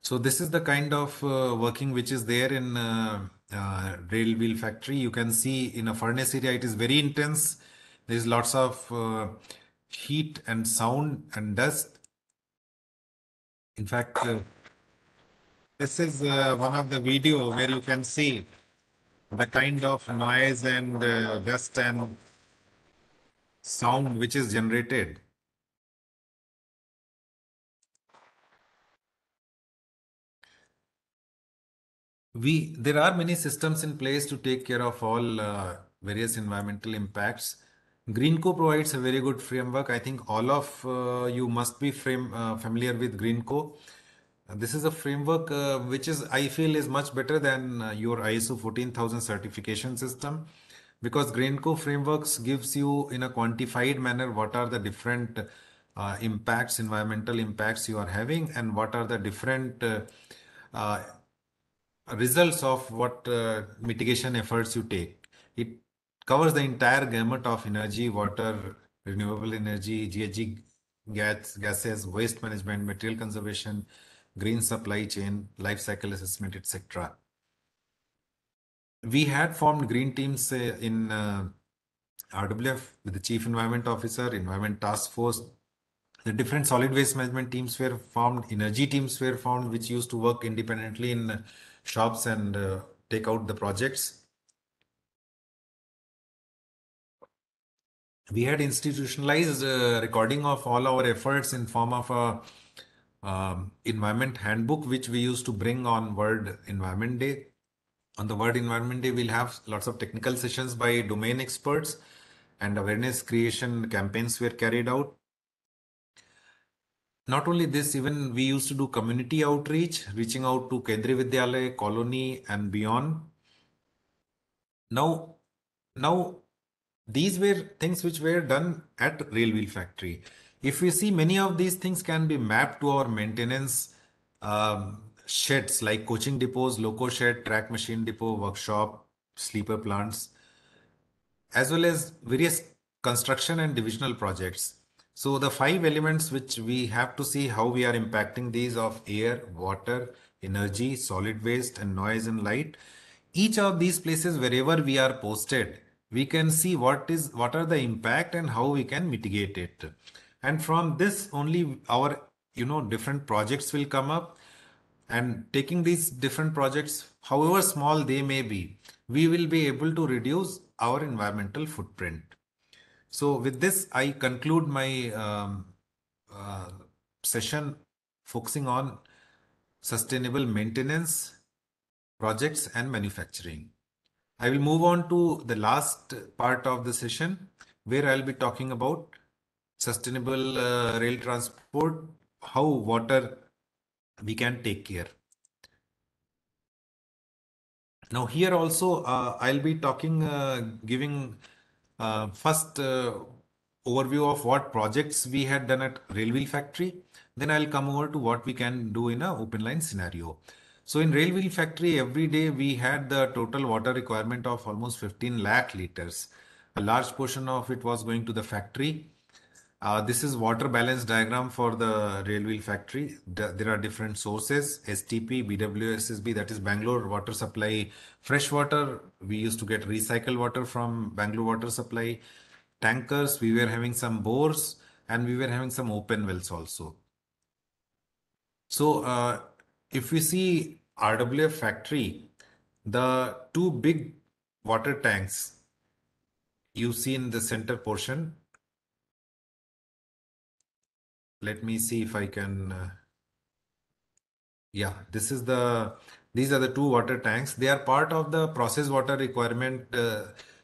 So this is the kind of working which is there in rail wheel factory. You can see in a furnace area, it is very intense. There is lots of heat and sound and dust. In fact, this is one of the video where you can see the kind of noise and dust and sound which is generated. There are many systems in place to take care of all various environmental impacts. Greenco provides a very good framework. I think all of you must be familiar with Greenco. This is a framework which is, I feel, is much better than your ISO 14000 certification system, because Greenco frameworks gives you in a quantified manner what are the different impacts, environmental impacts you are having, and what are the different uh, results of what mitigation efforts you take. It covers the entire gamut of energy, water, renewable energy, GHG gases, waste management, material conservation, green supply chain, life cycle assessment, etc. We had formed green teams in RWF with the Chief Environment Officer, Environment Task Force. The different solid waste management teams were formed, energy teams were formed, which used to work independently in shops and take out the projects. We had institutionalized recording of all our efforts in form of a environment handbook, which we used to bring on World Environment Day. On the World Environment Day, we'll have lots of technical sessions by domain experts, and awareness creation campaigns were carried out. Not only this, even we used to do community outreach, reaching out to Kendriya Vidyalaya, colony, and beyond. Now, these were things which were done at rail wheel factory. If we see, many of these things can be mapped to our maintenance sheds like coaching depots, loco shed, track machine depot, workshop, sleeper plants, as well as various construction and divisional projects. So the five elements which we have to see how we are impacting these of air, water, energy, solid waste, and noise and light. Each of these places, wherever we are posted, we can see what are the impact and how we can mitigate it. And from this only our different projects will come up, and taking these different projects, however small they may be, we will be able to reduce our environmental footprint. So with this, I conclude my uh, session focusing on sustainable maintenance, projects, and manufacturing. I will move on to the last part of the session, where I'll be talking about sustainable rail transport, how water we can take care. Now here also I'll be giving first overview of what projects we had done at rail wheel factory. Then I'll come over to what we can do in a open line scenario. So in rail wheel factory, every day we had the total water requirement of almost 15 lakh liters. A large portion of it was going to the factory. This is water balance diagram for the rail wheel factory. There are different sources: STP, BWSSB, that is Bangalore Water Supply, fresh water. We used to get recycled water from Bangalore Water Supply. tankers, we were having some bores, and we were having some open wells also. So if we see RWF factory, the two big water tanks you see in the center portion. Let me see if I can. Yeah, these are the two water tanks. They are part of the process water requirement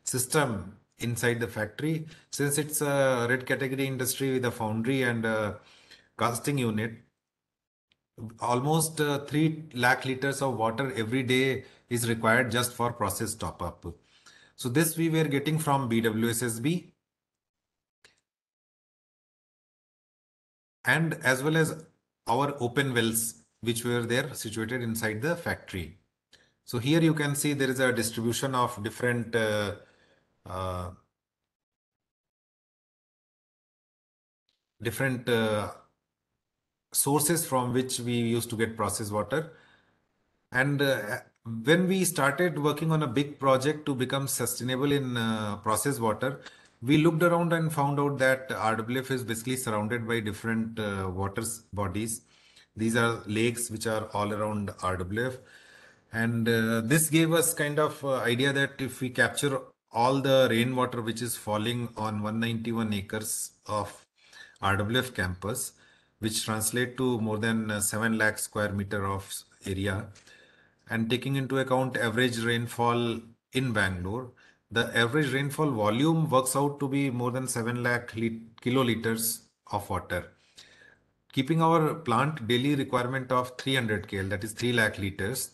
system inside the factory. Since it's a red category industry with a foundry and a casting unit, almost 3 lakh liters of water every day is required just for process top up. So this we were getting from BWSSB, and as well as our open wells which were there situated inside the factory. So here you can see there is a distribution of different uh, different sources from which we used to get process water. And when we started working on a big project to become sustainable in process water, we looked around and found out that RWF is basically surrounded by different water bodies. These are lakes which are all around RWF. And this gave us kind of idea that if we capture all the rainwater which is falling on 191 acres of RWF campus, which translate to more than 7 lakh square meter of area, and taking into account average rainfall in Bangalore, the average rainfall volume works out to be more than 7 lakh kiloliters of water. Keeping our plant daily requirement of 300 KL, that is 3 lakh liters,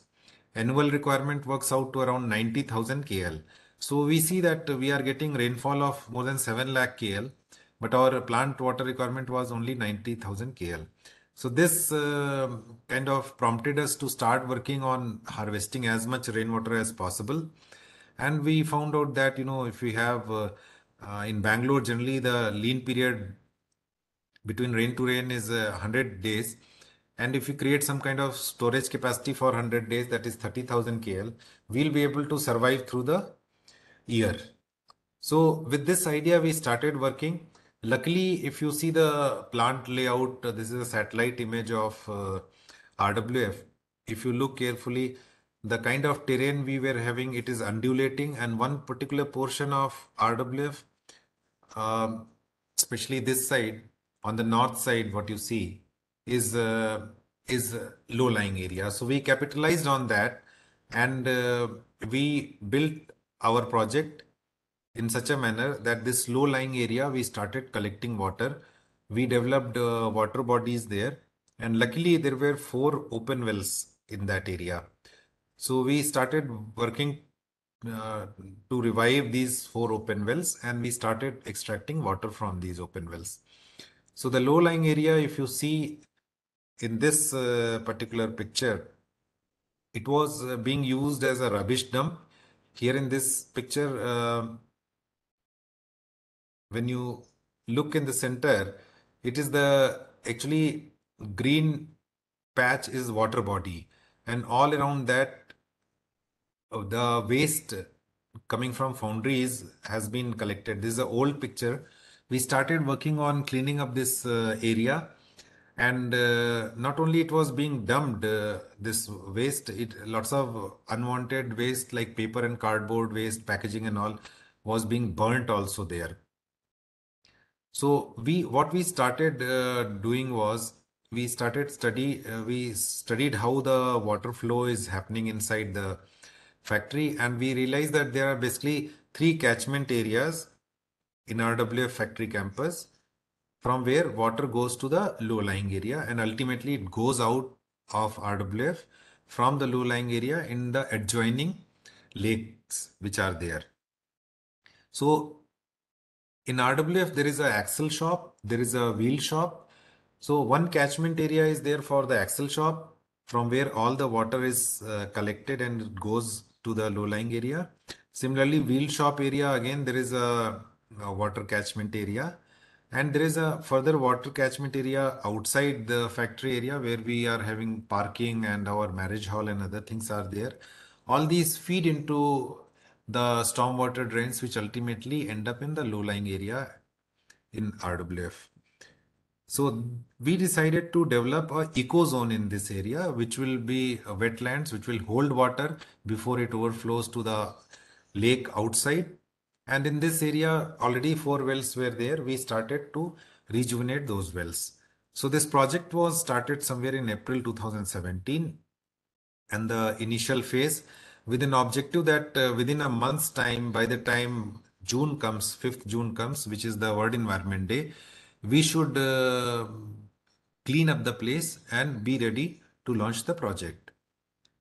annual requirement works out to around 90,000 KL. So we see that we are getting rainfall of more than 7 lakh KL, but our plant water requirement was only 90,000 KL. So this kind of prompted us to start working on harvesting as much rainwater as possible. And we found out that, if we have in Bangalore, generally the lean period between rain to rain is 100 days. And if we create some kind of storage capacity for 100 days, that is 30,000 KL, we'll be able to survive through the year. So with this idea, we started working. Luckily, if you see the plant layout, this is a satellite image of RWF. If you look carefully, the kind of terrain we were having, it is undulating, and one particular portion of RWF, um, especially this side, on the north side, what you see is low-lying area. So we capitalized on that, and we built our project in such a manner that this low-lying area we started collecting water. We developed water bodies there, and luckily there were 4 open wells in that area. So we started working uh, to revive these 4 open wells, and we started extracting water from these open wells. So the low-lying area, if you see in this particular picture, it was being used as a rubbish dump. Here in this picture, when you look in the center, it is the actually green patch is water body, and all around that the waste coming from foundries has been collected. This is an old picture. We started working on cleaning up this area, and not only it was being dumped, this waste, lots of unwanted waste like paper and cardboard waste, packaging and all was being burnt also there. So what we started doing was we studied how the water flow is happening inside the factory, and we realized that there are basically 3 catchment areas in RWF factory campus from where water goes to the low-lying area, and ultimately it goes out of RWF from the low-lying area in the adjoining lakes which are there. So in RWF, there is a axle shop, there is a wheel shop. So one catchment area is there for the axle shop, from where all the water is collected and it goes to the low-lying area. Similarly, wheel shop area, again, there is a water catchment area. And there is a further water catchment area outside the factory area where we are having parking and our marriage hall and other things are there. All these feed into the stormwater drains which ultimately end up in the low-lying area in RWF. So we decided to develop a eco zone in this area, which will be wetlands, which will hold water before it overflows to the lake outside. And in this area, already 4 wells were there. We started to rejuvenate those wells. So this project was started somewhere in April 2017, and the initial phase with an objective that within a month's time, by the time June comes, 5th June comes, which is the World Environment Day, we should clean up the place and be ready to launch the project.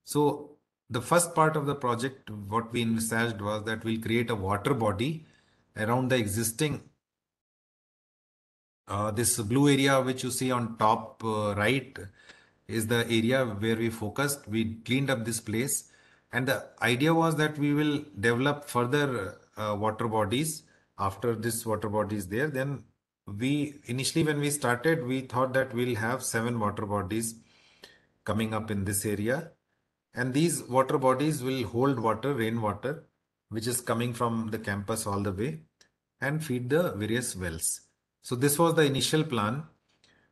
So the first part of the project, what we envisaged was that we'll create a water body around the existing this blue area which you see on top right is the area where we focused. We cleaned up this place, and the idea was that we will develop further water bodies after this water body is there. Then we initially, when we started, we thought that we'll have 7 water bodies coming up in this area, and these water bodies will hold water, rainwater, which is coming from the campus all the way and feed the various wells. So this was the initial plan.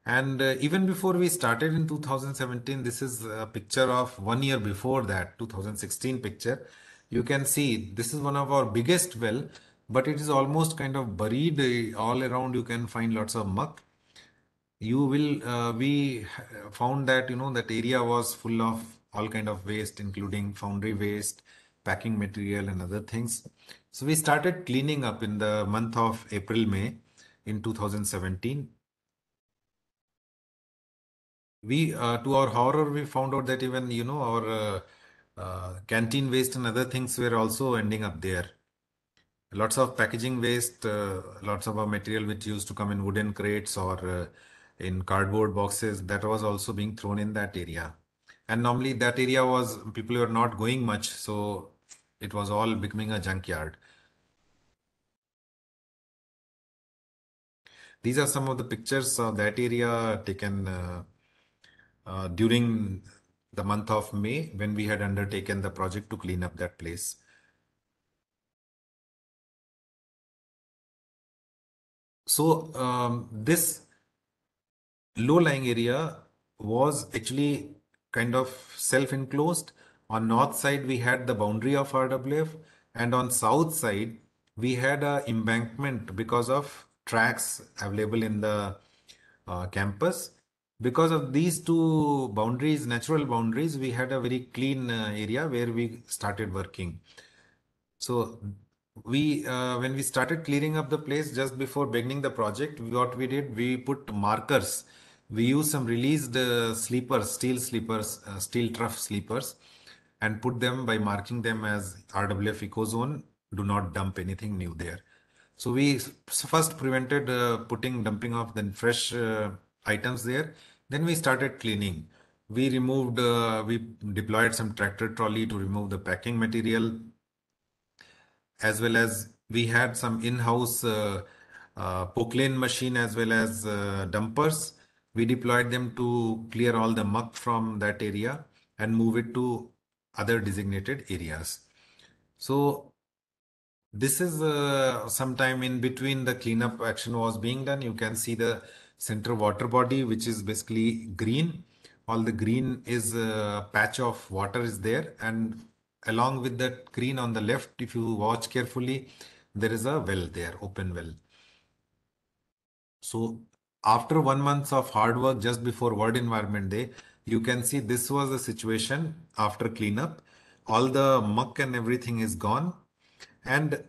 And even before we started in 2017, this is a picture of 1 year before that, 2016 picture. You can see this is one of our biggest well, but it is almost kind of buried all around. You can find lots of muck. You will, we found that, that area was full of all kind of waste, including foundry waste, packing material and other things. So we started cleaning up in the month of April, May in 2017. We, to our horror, we found out that even, our canteen waste and other things were also ending up there. Lots of packaging waste, lots of our material which used to come in wooden crates or in cardboard boxes, that was also being thrown in that area. And normally that area was, people were not going much, so it was all becoming a junkyard. These are some of the pictures of that area taken during the month of May when we had undertaken the project to clean up that place. So this low-lying area was actually kind of self-enclosed. On north side, we had the boundary of RWF, and on south side, we had a embankment because of tracks available in the campus. Because of these two boundaries, natural boundaries, we had a very clean area where we started working. So we, when we started clearing up the place just before beginning the project, what we did, we put markers. We used some released sleepers, steel trough sleepers, and put them by marking them as RWF Eco Zone. Do not dump anything new there. So we first prevented putting dumping of the fresh items there. Then we started cleaning. We removed, we deployed some tractor trolley to remove the packing material, as well as we had some in-house poclane machine as well as dumpers. We deployed them to clear all the muck from that area and move it to other designated areas. So this is sometime in between the cleanup action was being done. You can see the center water body, which is basically green. All the green is a patch of water is there, and along with that green on the left, if you watch carefully, there is a well there, open well. So after 1 month of hard work just before World Environment Day, you can see this was the situation after cleanup. All the muck and everything is gone. And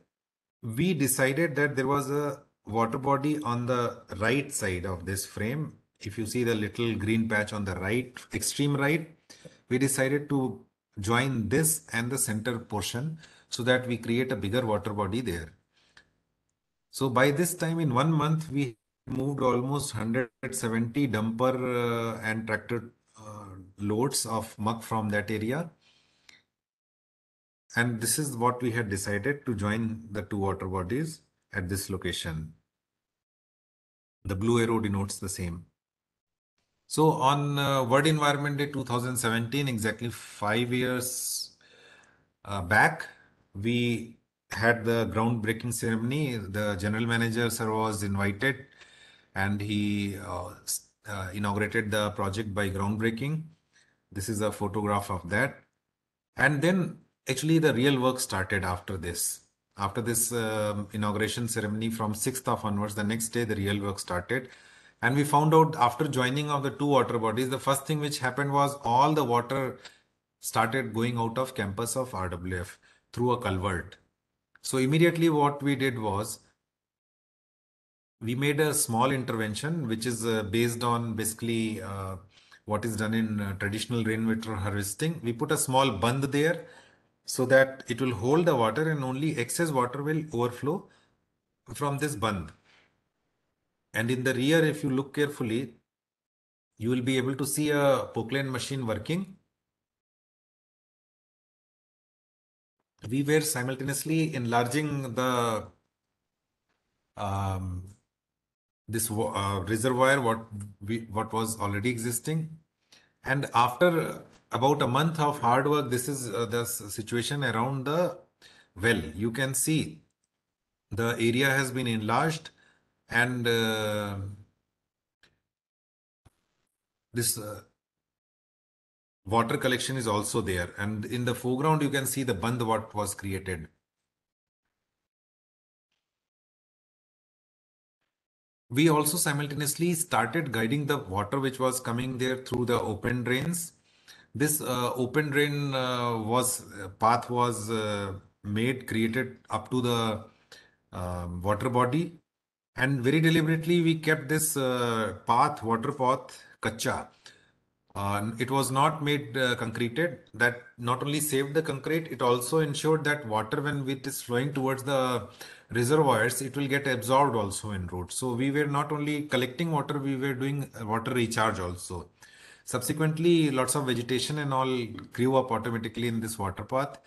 we decided that there was a water body on the right side of this frame. If you see the little green patch on the right, extreme right, we decided to join this and the center portion so that we create a bigger water body there. So by this time in 1 month, we moved almost 170 dumper and tractor loads of muck from that area. And this is what we had decided to join the two water bodies at this location. The blue arrow denotes the same. So on World Environment Day 2017, exactly 5 years back, we had the groundbreaking ceremony. The general manager, sir, was invited, and he inaugurated the project by groundbreaking. This is a photograph of that. And then actually the real work started after this. After this inauguration ceremony from 6th of onwards, the next day the real work started. And we found out after joining of the two water bodies, the first thing which happened was all the water started going out of campus of RWF through a culvert. So immediately what we did was we made a small intervention which is based on basically what is done in traditional rainwater harvesting. We put a small bund there so that it will hold the water and only excess water will overflow from this bund. And in the rear, if you look carefully, you will be able to see a Poclane machine working. We were simultaneously enlarging the this reservoir what was already existing. And after about a month of hard work, this is the situation around the well. You can see the area has been enlarged, and this water collection is also there. And in the foreground, you can see the band what was created. We also simultaneously started guiding the water which was coming there through the open drains. This open drain path was created up to the water body, and very deliberately we kept this water path, kacha. It was not made concreted. That not only saved the concrete, it also ensured that water, when it is flowing towards the reservoirs, it will get absorbed also in root. So we were not only collecting water, we were doing water recharge also. Subsequently, lots of vegetation and all grew up automatically in this water path,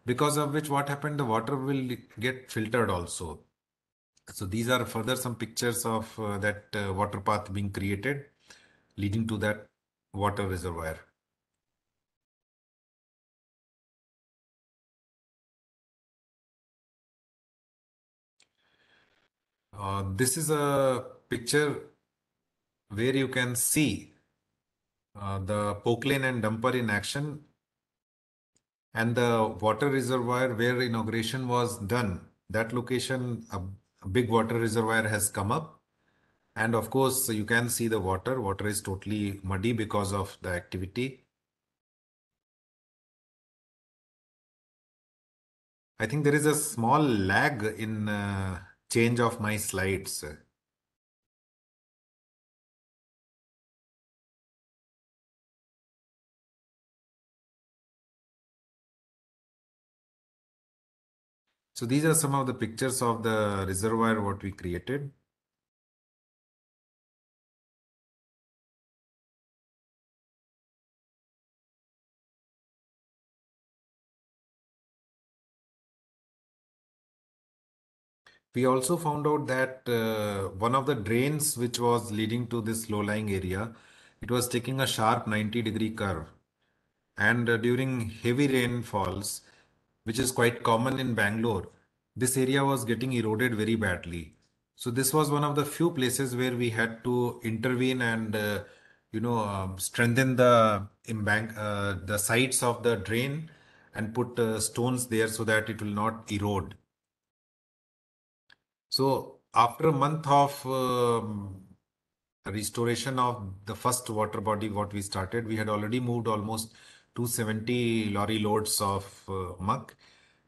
because of which what happened, the water will get filtered also. So these are further some pictures of that water path being created, leading to that water reservoir. This is a picture where you can see the Poclane and dumper in action, and the water reservoir where inauguration was done. That location, a big water reservoir has come up. And of course, you can see the water. Water is totally muddy because of the activity. I think there is a small lag in change of my slides. So these are some of the pictures of the reservoir what we created. We also found out that one of the drains which was leading to this low-lying area, it was taking a sharp 90-degree curve. And during heavy rainfalls, which is quite common in Bangalore, this area was getting eroded very badly. So this was one of the few places where we had to intervene and strengthen the sides of the drain and put stones there so that it will not erode. So after a month of restoration of the first water body, what we started, we had already moved almost 270 lorry loads of muck.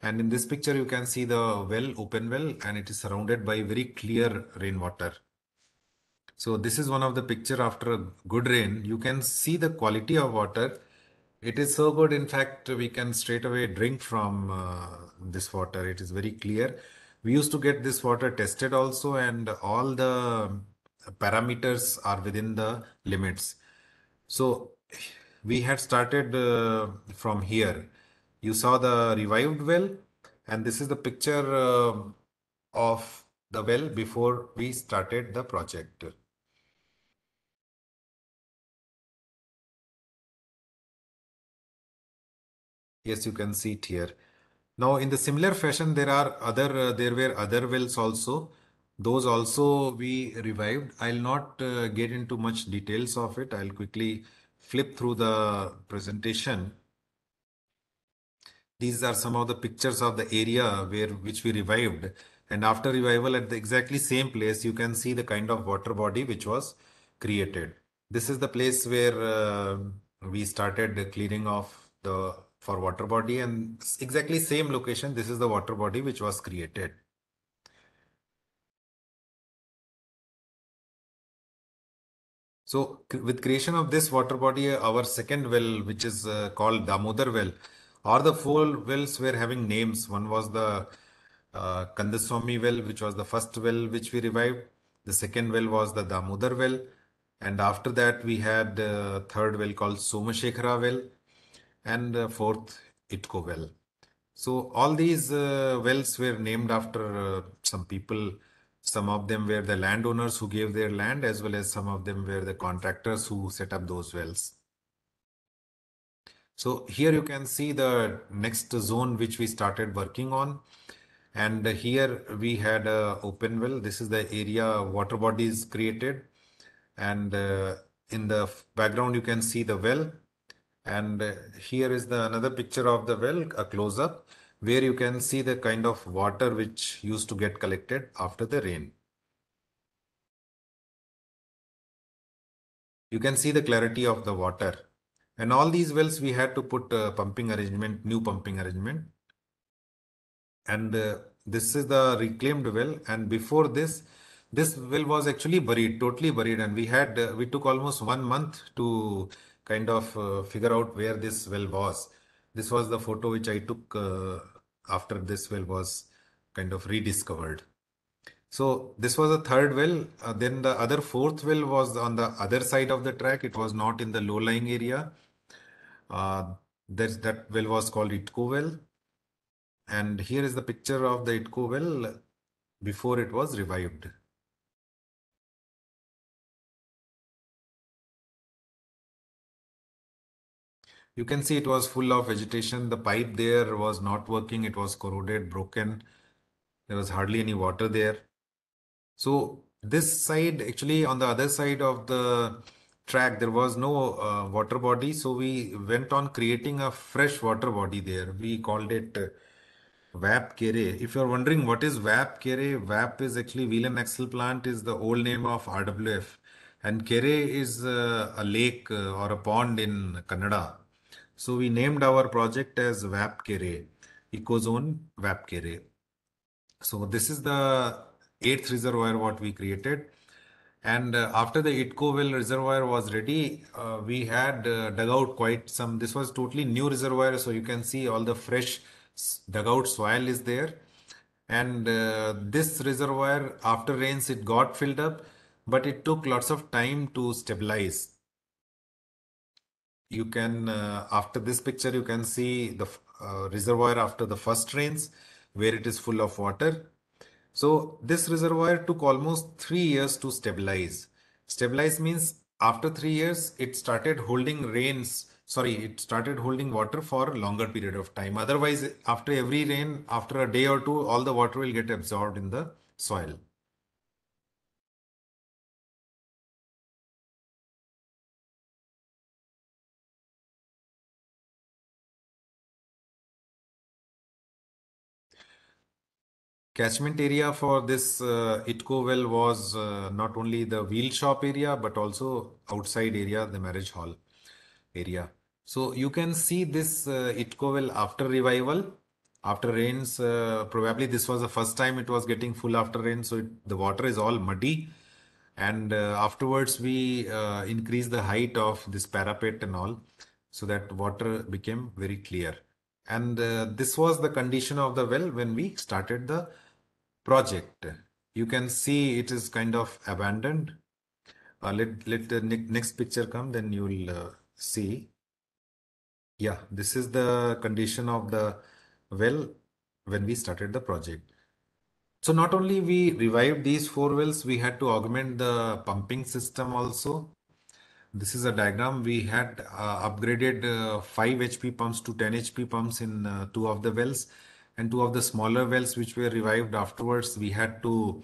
And in this picture, you can see the well, open well, and it is surrounded by very clear rainwater. So this is one of the picture after a good rain. You can see the quality of water. It is so good. In fact, we can straight away drink from this water. It is very clear. We used to get this water tested also, and all the parameters are within the limits. So we had started from here. You saw the revived well, and this is the picture of the well before we started the project. Yes, you can see it here. Now, in the similar fashion, there were other wells also. Those also we revived. I'll not get into much details of it. I'll quickly flip through the presentation. These are some of the pictures of the area which we revived. And after revival at the exactly same place, you can see the kind of water body which was created. This is the place where we started clearing off the for water body, and exactly same location. This is the water body which was created. So with creation of this water body, our second well, which is called Damodar well, all the four wells were having names. One was the Kandaswamy well, which was the first well which we revived. The second well was the Damodar well. And after that, we had third well called Somashekara well, and fourth Itko well. So all these wells were named after some people. Some of them were the landowners who gave their land, as well as some of them were the contractors who set up those wells. So here you can see the next zone which we started working on. And here we had a open well. This is the area water bodies created. And in the background, you can see the well. And here is the another picture of the well, a close-up, where you can see the kind of water which used to get collected after the rain. You can see the clarity of the water. And all these wells, we had to put pumping arrangement, new pumping arrangement. And this is the reclaimed well. And before this, this well was actually buried, totally buried. And we took almost 1 month to kind of figure out where this well was. This was the photo which I took after this well was kind of rediscovered. So this was a third well. Then the other fourth well was on the other side of the track. It was not in the low-lying area. That well was called Itko well. And here is the picture of the Itko well before it was revived. You can see it was full of vegetation. The pipe there was not working. It was corroded, broken. There was hardly any water there. So this side, actually on the other side of the track, there was no water body. So we went on creating a fresh water body there. We called it VAP Kere. If you're wondering what is VAP Kere, VAP is actually Wheel and Axle Plant is the old name of RWF. And Kere is a lake or a pond in Kannada. So we named our project as VAP Kere, Ecozone VAP Kere. So this is the eighth reservoir what we created. And after the Itko well reservoir was ready, we had dug out quite some. This was totally new reservoir, so you can see all the fresh dug out soil is there. And this reservoir, after rains, it got filled up, but it took lots of time to stabilize. You can, after this picture, you can see the reservoir after the first rains, where it is full of water. So this reservoir took almost 3 years to stabilize. Stabilize means after 3 years, it started holding it started holding water for a longer period of time. Otherwise, after every rain, after a day or two, all the water will get absorbed in the soil. Catchment area for this Itko well was not only the wheel shop area, but also outside area, the marriage hall area. So you can see this Itko well after revival, after rains. Probably this was the first time it was getting full after rain, so the water is all muddy. And afterwards, we increased the height of this parapet and all, so that water became very clear. And this was the condition of the well when we started the project. You can see it is kind of abandoned. Let the next picture come, then you will see. Yeah, this is the condition of the well when we started the project. So not only we revived these four wells, we had to augment the pumping system also. This is a diagram. We had upgraded 5 HP pumps to 10 HP pumps in two of the wells. and two of the smaller wells which were revived afterwards, we had to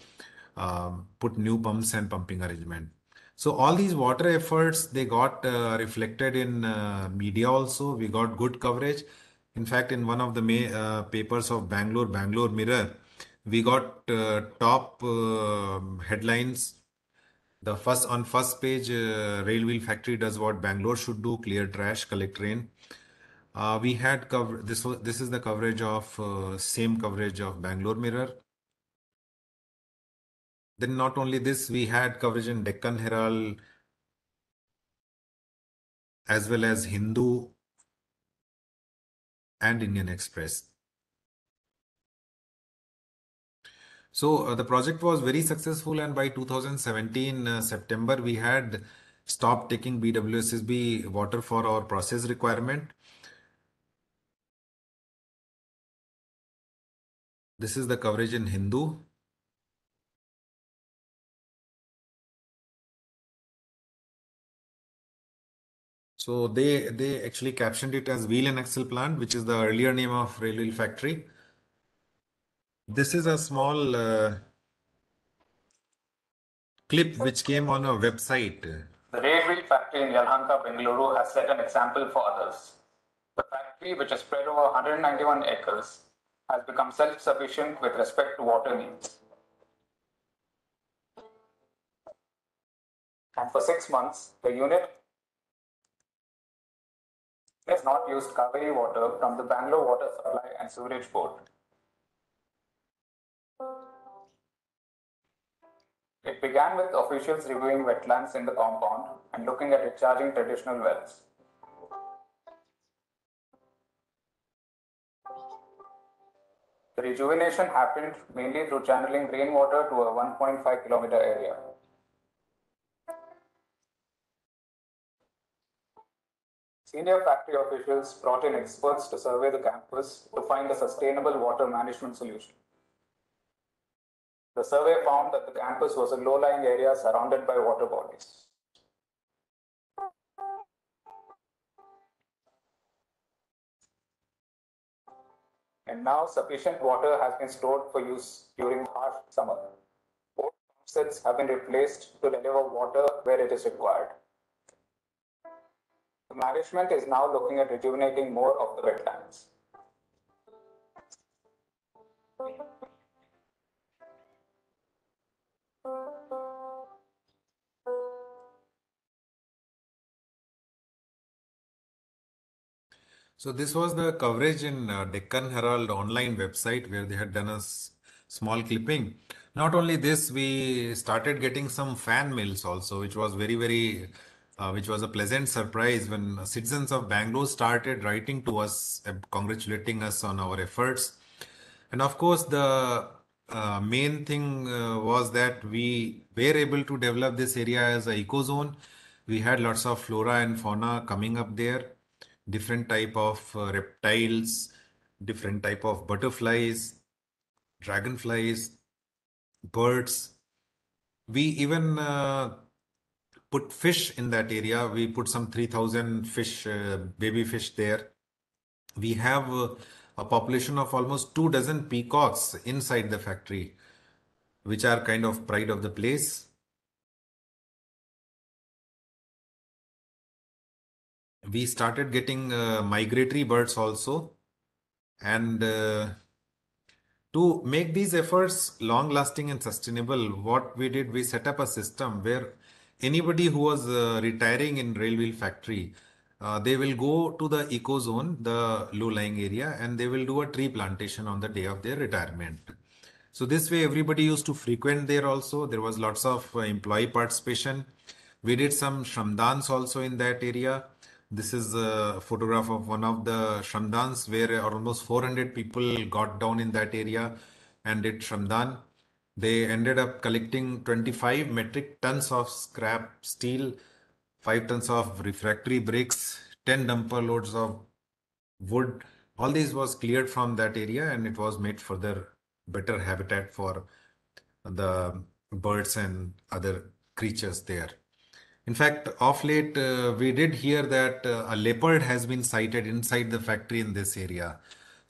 put new pumps and pumping arrangement. So all these water efforts, they got reflected in media also. We got good coverage. In fact, in one of the papers of Bangalore Mirror, we got top headlines. The first page, Railway Factory does what Bangalore should do: clear trash, collect rain. We had cover this is the coverage of same coverage of Bangalore Mirror. Then not only this, we had coverage in Deccan Herald as well as Hindu and Indian Express. So the project was very successful, and by 2017 September, we had stopped taking BWSSB water for our process requirement. This is the coverage in Hindu. So they actually captioned it as Wheel and Axle Plant, which is the earlier name of Railway Factory. This is a small clip which came on a website. The Railway Factory in Yelahanka, Bengaluru has set an example for others. The factory, which is spread over 191 acres, has become self-sufficient with respect to water needs. And for 6 months, the unit has not used Kaveri water from the Bangalore Water Supply and Sewerage Board. It began with officials reviewing wetlands in the compound and looking at recharging traditional wells. The rejuvenation happened mainly through channeling rainwater to a 1.5 kilometer area. Senior factory officials brought in experts to survey the campus to find a sustainable water management solution. The survey found that the campus was a low-lying area surrounded by water bodies. And now sufficient water has been stored for use during harsh summer. Old pump sets have been replaced to deliver water where it is required. The management is now looking at rejuvenating more of the wetlands. So this was the coverage in Deccan Herald online website where they had done a small clipping. Not only this, we started getting some fan mails also, which was which was a pleasant surprise when citizens of Bangalore started writing to us, congratulating us on our efforts. And of course, the main thing was that we were able to develop this area as an eco zone. We had lots of flora and fauna coming up there, different type of reptiles, different type of butterflies, dragonflies, birds. We even put fish in that area. We put some 3,000 fish, baby fish there. We have a population of almost 2 dozen peacocks inside the factory, which are kind of pride of the place. We started getting migratory birds also. And to make these efforts long lasting and sustainable, what we did, we set up a system where anybody who was retiring in Railway Factory, they will go to the eco zone, the low lying area, and they will do a tree plantation on the day of their retirement. So this way everybody used to frequent there also. There was lots of employee participation. We did some shramdans also in that area. This is a photograph of one of the shramdans where almost 400 people got down in that area and did shramdan. They ended up collecting 25 metric tons of scrap steel, 5 tons of refractory bricks, 10 dumper loads of wood. All this was cleared from that area and it was made further better habitat for the birds and other creatures there. In fact, of late, we did hear that a leopard has been sighted inside the factory in this area.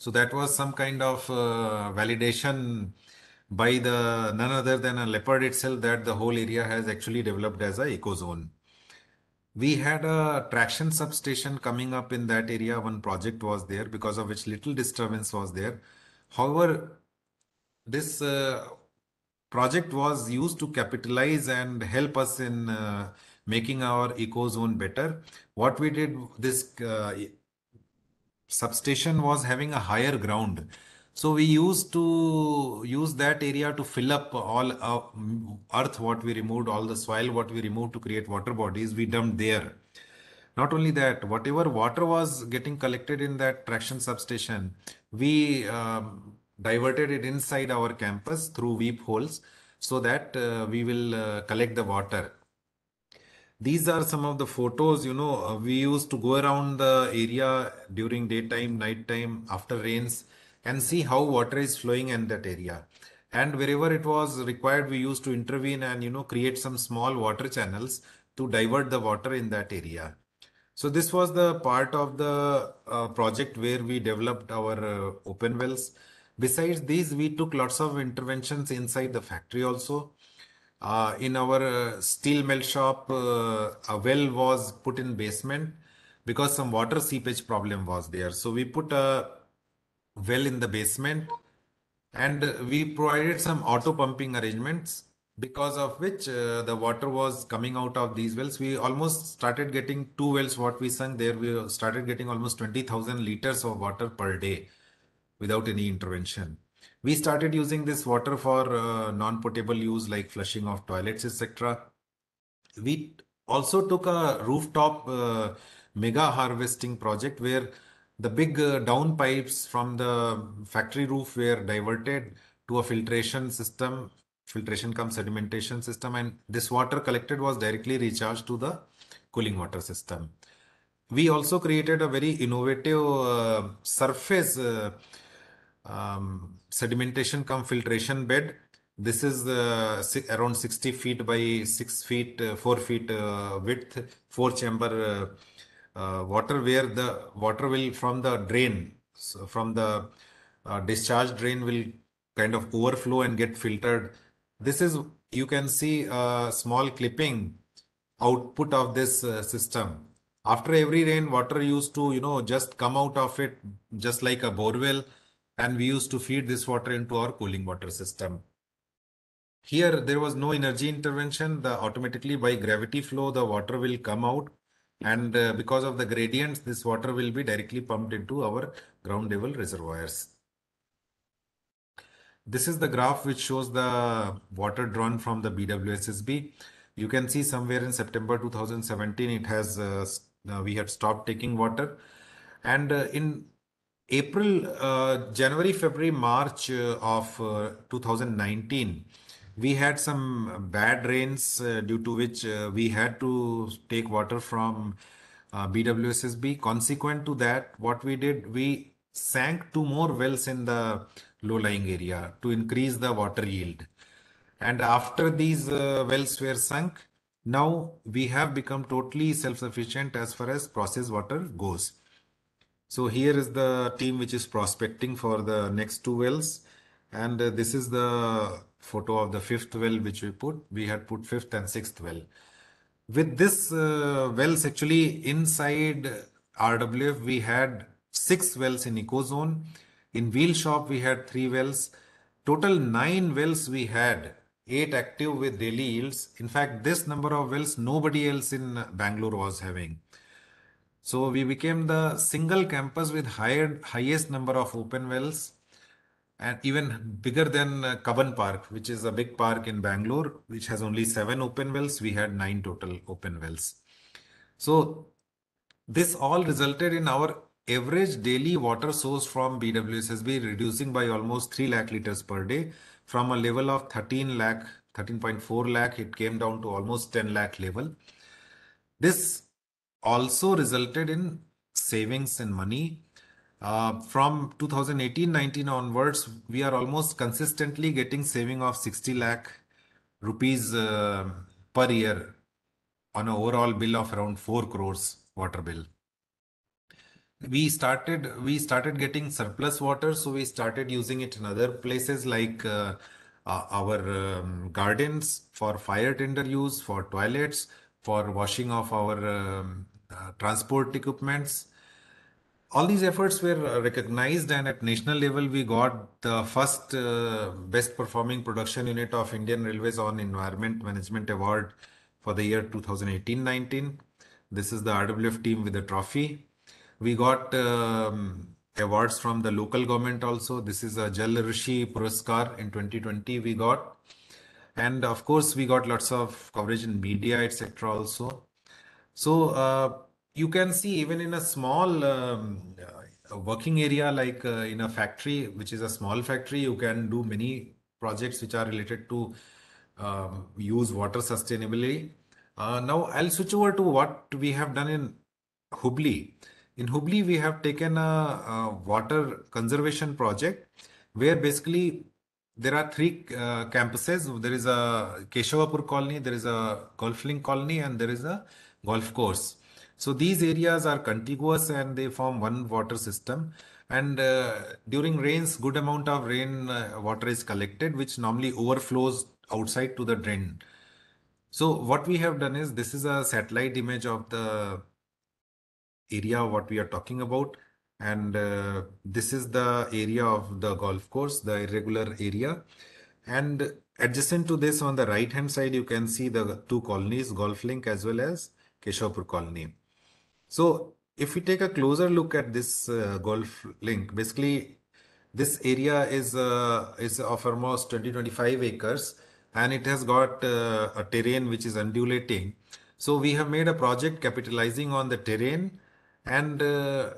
So that was some kind of validation by the none other than a leopard itself that the whole area has actually developed as a ecozone. We had a traction substation coming up in that area. One project was there because of which little disturbance was there. However, this project was used to capitalize and help us in making our ecozone better. What we did, this substation was having a higher ground. So we used to use that area to fill up all earth what we removed, all the soil what we removed to create water bodies, we dumped there. Not only that, whatever water was getting collected in that traction substation, we diverted it inside our campus through weep holes so that we will collect the water. These are some of the photos, we used to go around the area during daytime, nighttime, after rains and see how water is flowing in that area. And wherever it was required, we used to intervene and, create some small water channels to divert the water in that area. So this was the part of the project where we developed our open wells. Besides these, we took lots of interventions inside the factory also. In our steel melt shop, a well was put in basement because some water seepage problem was there. So we put a well in the basement and we provided some auto pumping arrangements because of which the water was coming out of these wells. We almost started getting two wells what we sunk there. We started getting almost 20,000 liters of water per day without any intervention. We started using this water for non-potable use like flushing of toilets, etc. We also took a rooftop mega harvesting project where the big down pipes from the factory roof were diverted to a filtration system, filtration cum sedimentation system, and this water collected was directly recharged to the cooling water system. We also created a very innovative surface sedimentation cum filtration bed. This is around 60 feet by 6 feet, 4 feet width, 4 chamber water, where the water will from the drain, so from the discharge drain will kind of overflow and get filtered. This is, you can see a small clipping output of this system. After every rain, water used to, just come out of it just like a borewell, and we used to feed this water into our cooling water system. Here, there was no energy intervention. The automatically by gravity flow, the water will come out. And because of the gradients, this water will be directly pumped into our ground level reservoirs. This is the graph which shows the water drawn from the BWSSB. You can see somewhere in September 2017, it has we had stopped taking water. And in April, January, February, March of 2019, we had some bad rains due to which we had to take water from BWSSB. Consequent to that, what we did, we sank two more wells in the low-lying area to increase the water yield. And after these wells were sunk, now we have become totally self-sufficient as far as processed water goes. So here is the team which is prospecting for the next two wells. And this is the photo of the fifth well which we put. We had put fifth and sixth well. With this wells, actually inside RWF, we had 6 wells in ecozone. In wheel shop, we had 3 wells. Total 9 wells we had, 8 active with daily yields. In fact, this number of wells, nobody else in Bangalore was having. So we became the single campus with highest number of open wells, and even bigger than Kaban Park, which is a big park in Bangalore, which has only 7 open wells. We had 9 total open wells. So this all resulted in our average daily water source from BWSSB reducing by almost 3 lakh liters per day from a level of 13 lakh, 13.4 lakh, it came down to almost 10 lakh level. This also resulted in savings in money. From 2018-19 onwards, we are almost consistently getting saving of 60 lakh rupees per year on an overall bill of around 4 crores water bill. we started getting surplus water, so we started using it in other places like our gardens, for fire tender use, for toilets, for washing of our transport equipments. All these efforts were recognized, and at national level we got the first best performing production unit of Indian Railways on Environment Management Award for the year 2018-19. This is the RWF team with the trophy. We got awards from the local government also. This is a Jal Rishi Puraskar in 2020 we got. And of course, we got lots of coverage in media, etc. also. So you can see even in a small working area, like in a factory, which is a small factory, you can do many projects which are related to use water sustainably. Now I'll switch over to what we have done in Hubli. In Hubli, we have taken a water conservation project where basically there are three campuses. There is a Keshavapur colony, there is a golf link colony, and there is a golf course. So these areas are contiguous and they form one water system. And during rains, good amount of rain water is collected, which normally overflows outside to the drain. So what we have done is, this is a satellite image of the area what we are talking about, and this is the area of the golf course, the irregular area, and adjacent to this on the right hand side you can see the two colonies, Golf Link as well as Keshavpur colony. So if we take a closer look at this golf link, basically this area is of almost 20-25 acres, and it has got a terrain which is undulating. So we have made a project capitalizing on the terrain, and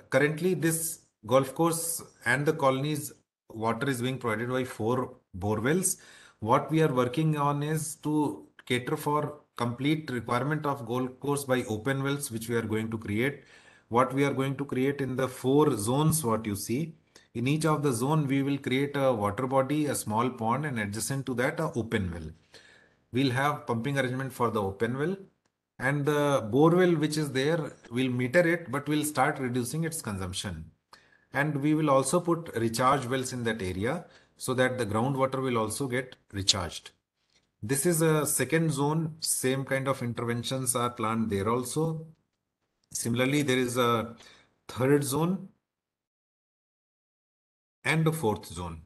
currently this golf course and the colonies water is being provided by 4 bore wells. What we are working on is to cater for complete requirement of golf course by open wells, which we are going to create. What we are going to create in the 4 zones, what you see, in each of the zone we will create a water body, a small pond, and adjacent to that a open well. We'll have pumping arrangement for the open well, and the bore well which is there, we'll meter it, but we'll start reducing its consumption. And we will also put recharge wells in that area so that the groundwater will also get recharged. This is a second zone, same kind of interventions are planned there also. Similarly, there is a third zone and a fourth zone.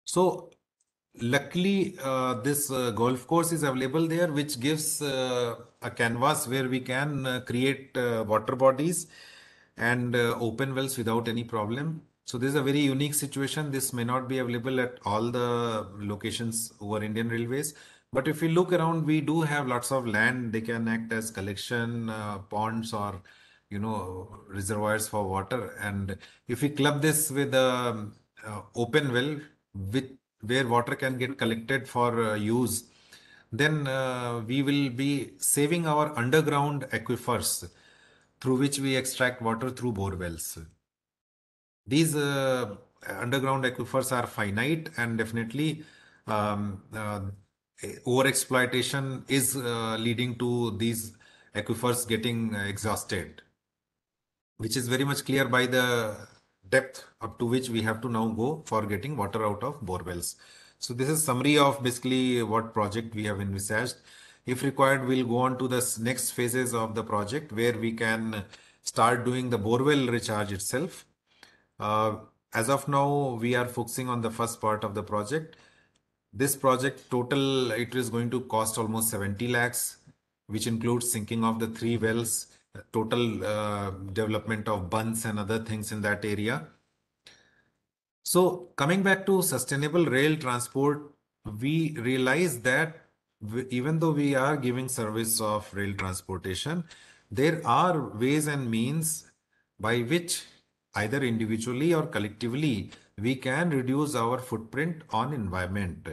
So luckily, this golf course is available there, which gives a canvas where we can create water bodies and open wells without any problem. So this is a very unique situation. This may not be available at all the locations over Indian Railways. But if we look around, we do have lots of land. They can act as collection ponds or reservoirs for water. And if we club this with a open well with where water can get collected for use, then we will be saving our underground aquifers through which we extract water through bore wells. These underground aquifers are finite, and definitely over exploitation is leading to these aquifers getting exhausted, which is very much clear by the depth up to which we have to now go for getting water out of bore wells. So this is summary of basically what project we have envisaged. If required, we'll go on to the next phases of the project where we can start doing the borewell recharge itself. As of now, we are focusing on the first part of the project. This project total, it is going to cost almost 70 lakhs, which includes sinking of the 3 wells, total development of bunds and other things in that area. So coming back to sustainable rail transport, we realize that even though we are giving service of rail transportation, there are ways and means by which either individually or collectively we can reduce our footprint on environment.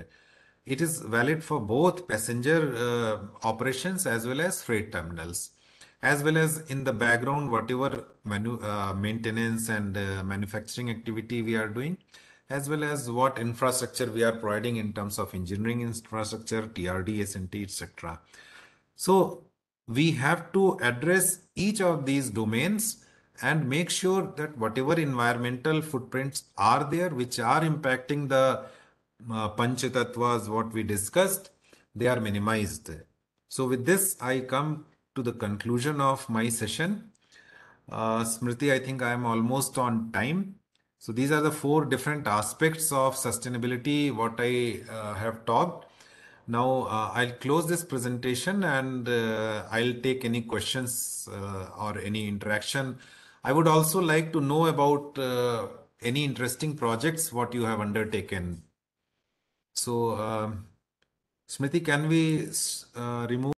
It is valid for both passenger operations as well as freight terminals, as well as in the background, whatever maintenance and manufacturing activity we are doing, as well as what infrastructure we are providing in terms of engineering infrastructure, TRD, SNT, etc. So we have to address each of these domains and make sure that whatever environmental footprints are there, which are impacting the Panchitattvas, what we discussed, they are minimized. So with this, I come to the conclusion of my session. Smriti, I think I am almost on time. So these are the four different aspects of sustainability, what I have talked. Now I'll close this presentation and I'll take any questions or any interaction. I would also like to know about any interesting projects what you have undertaken. So Smriti, can we remove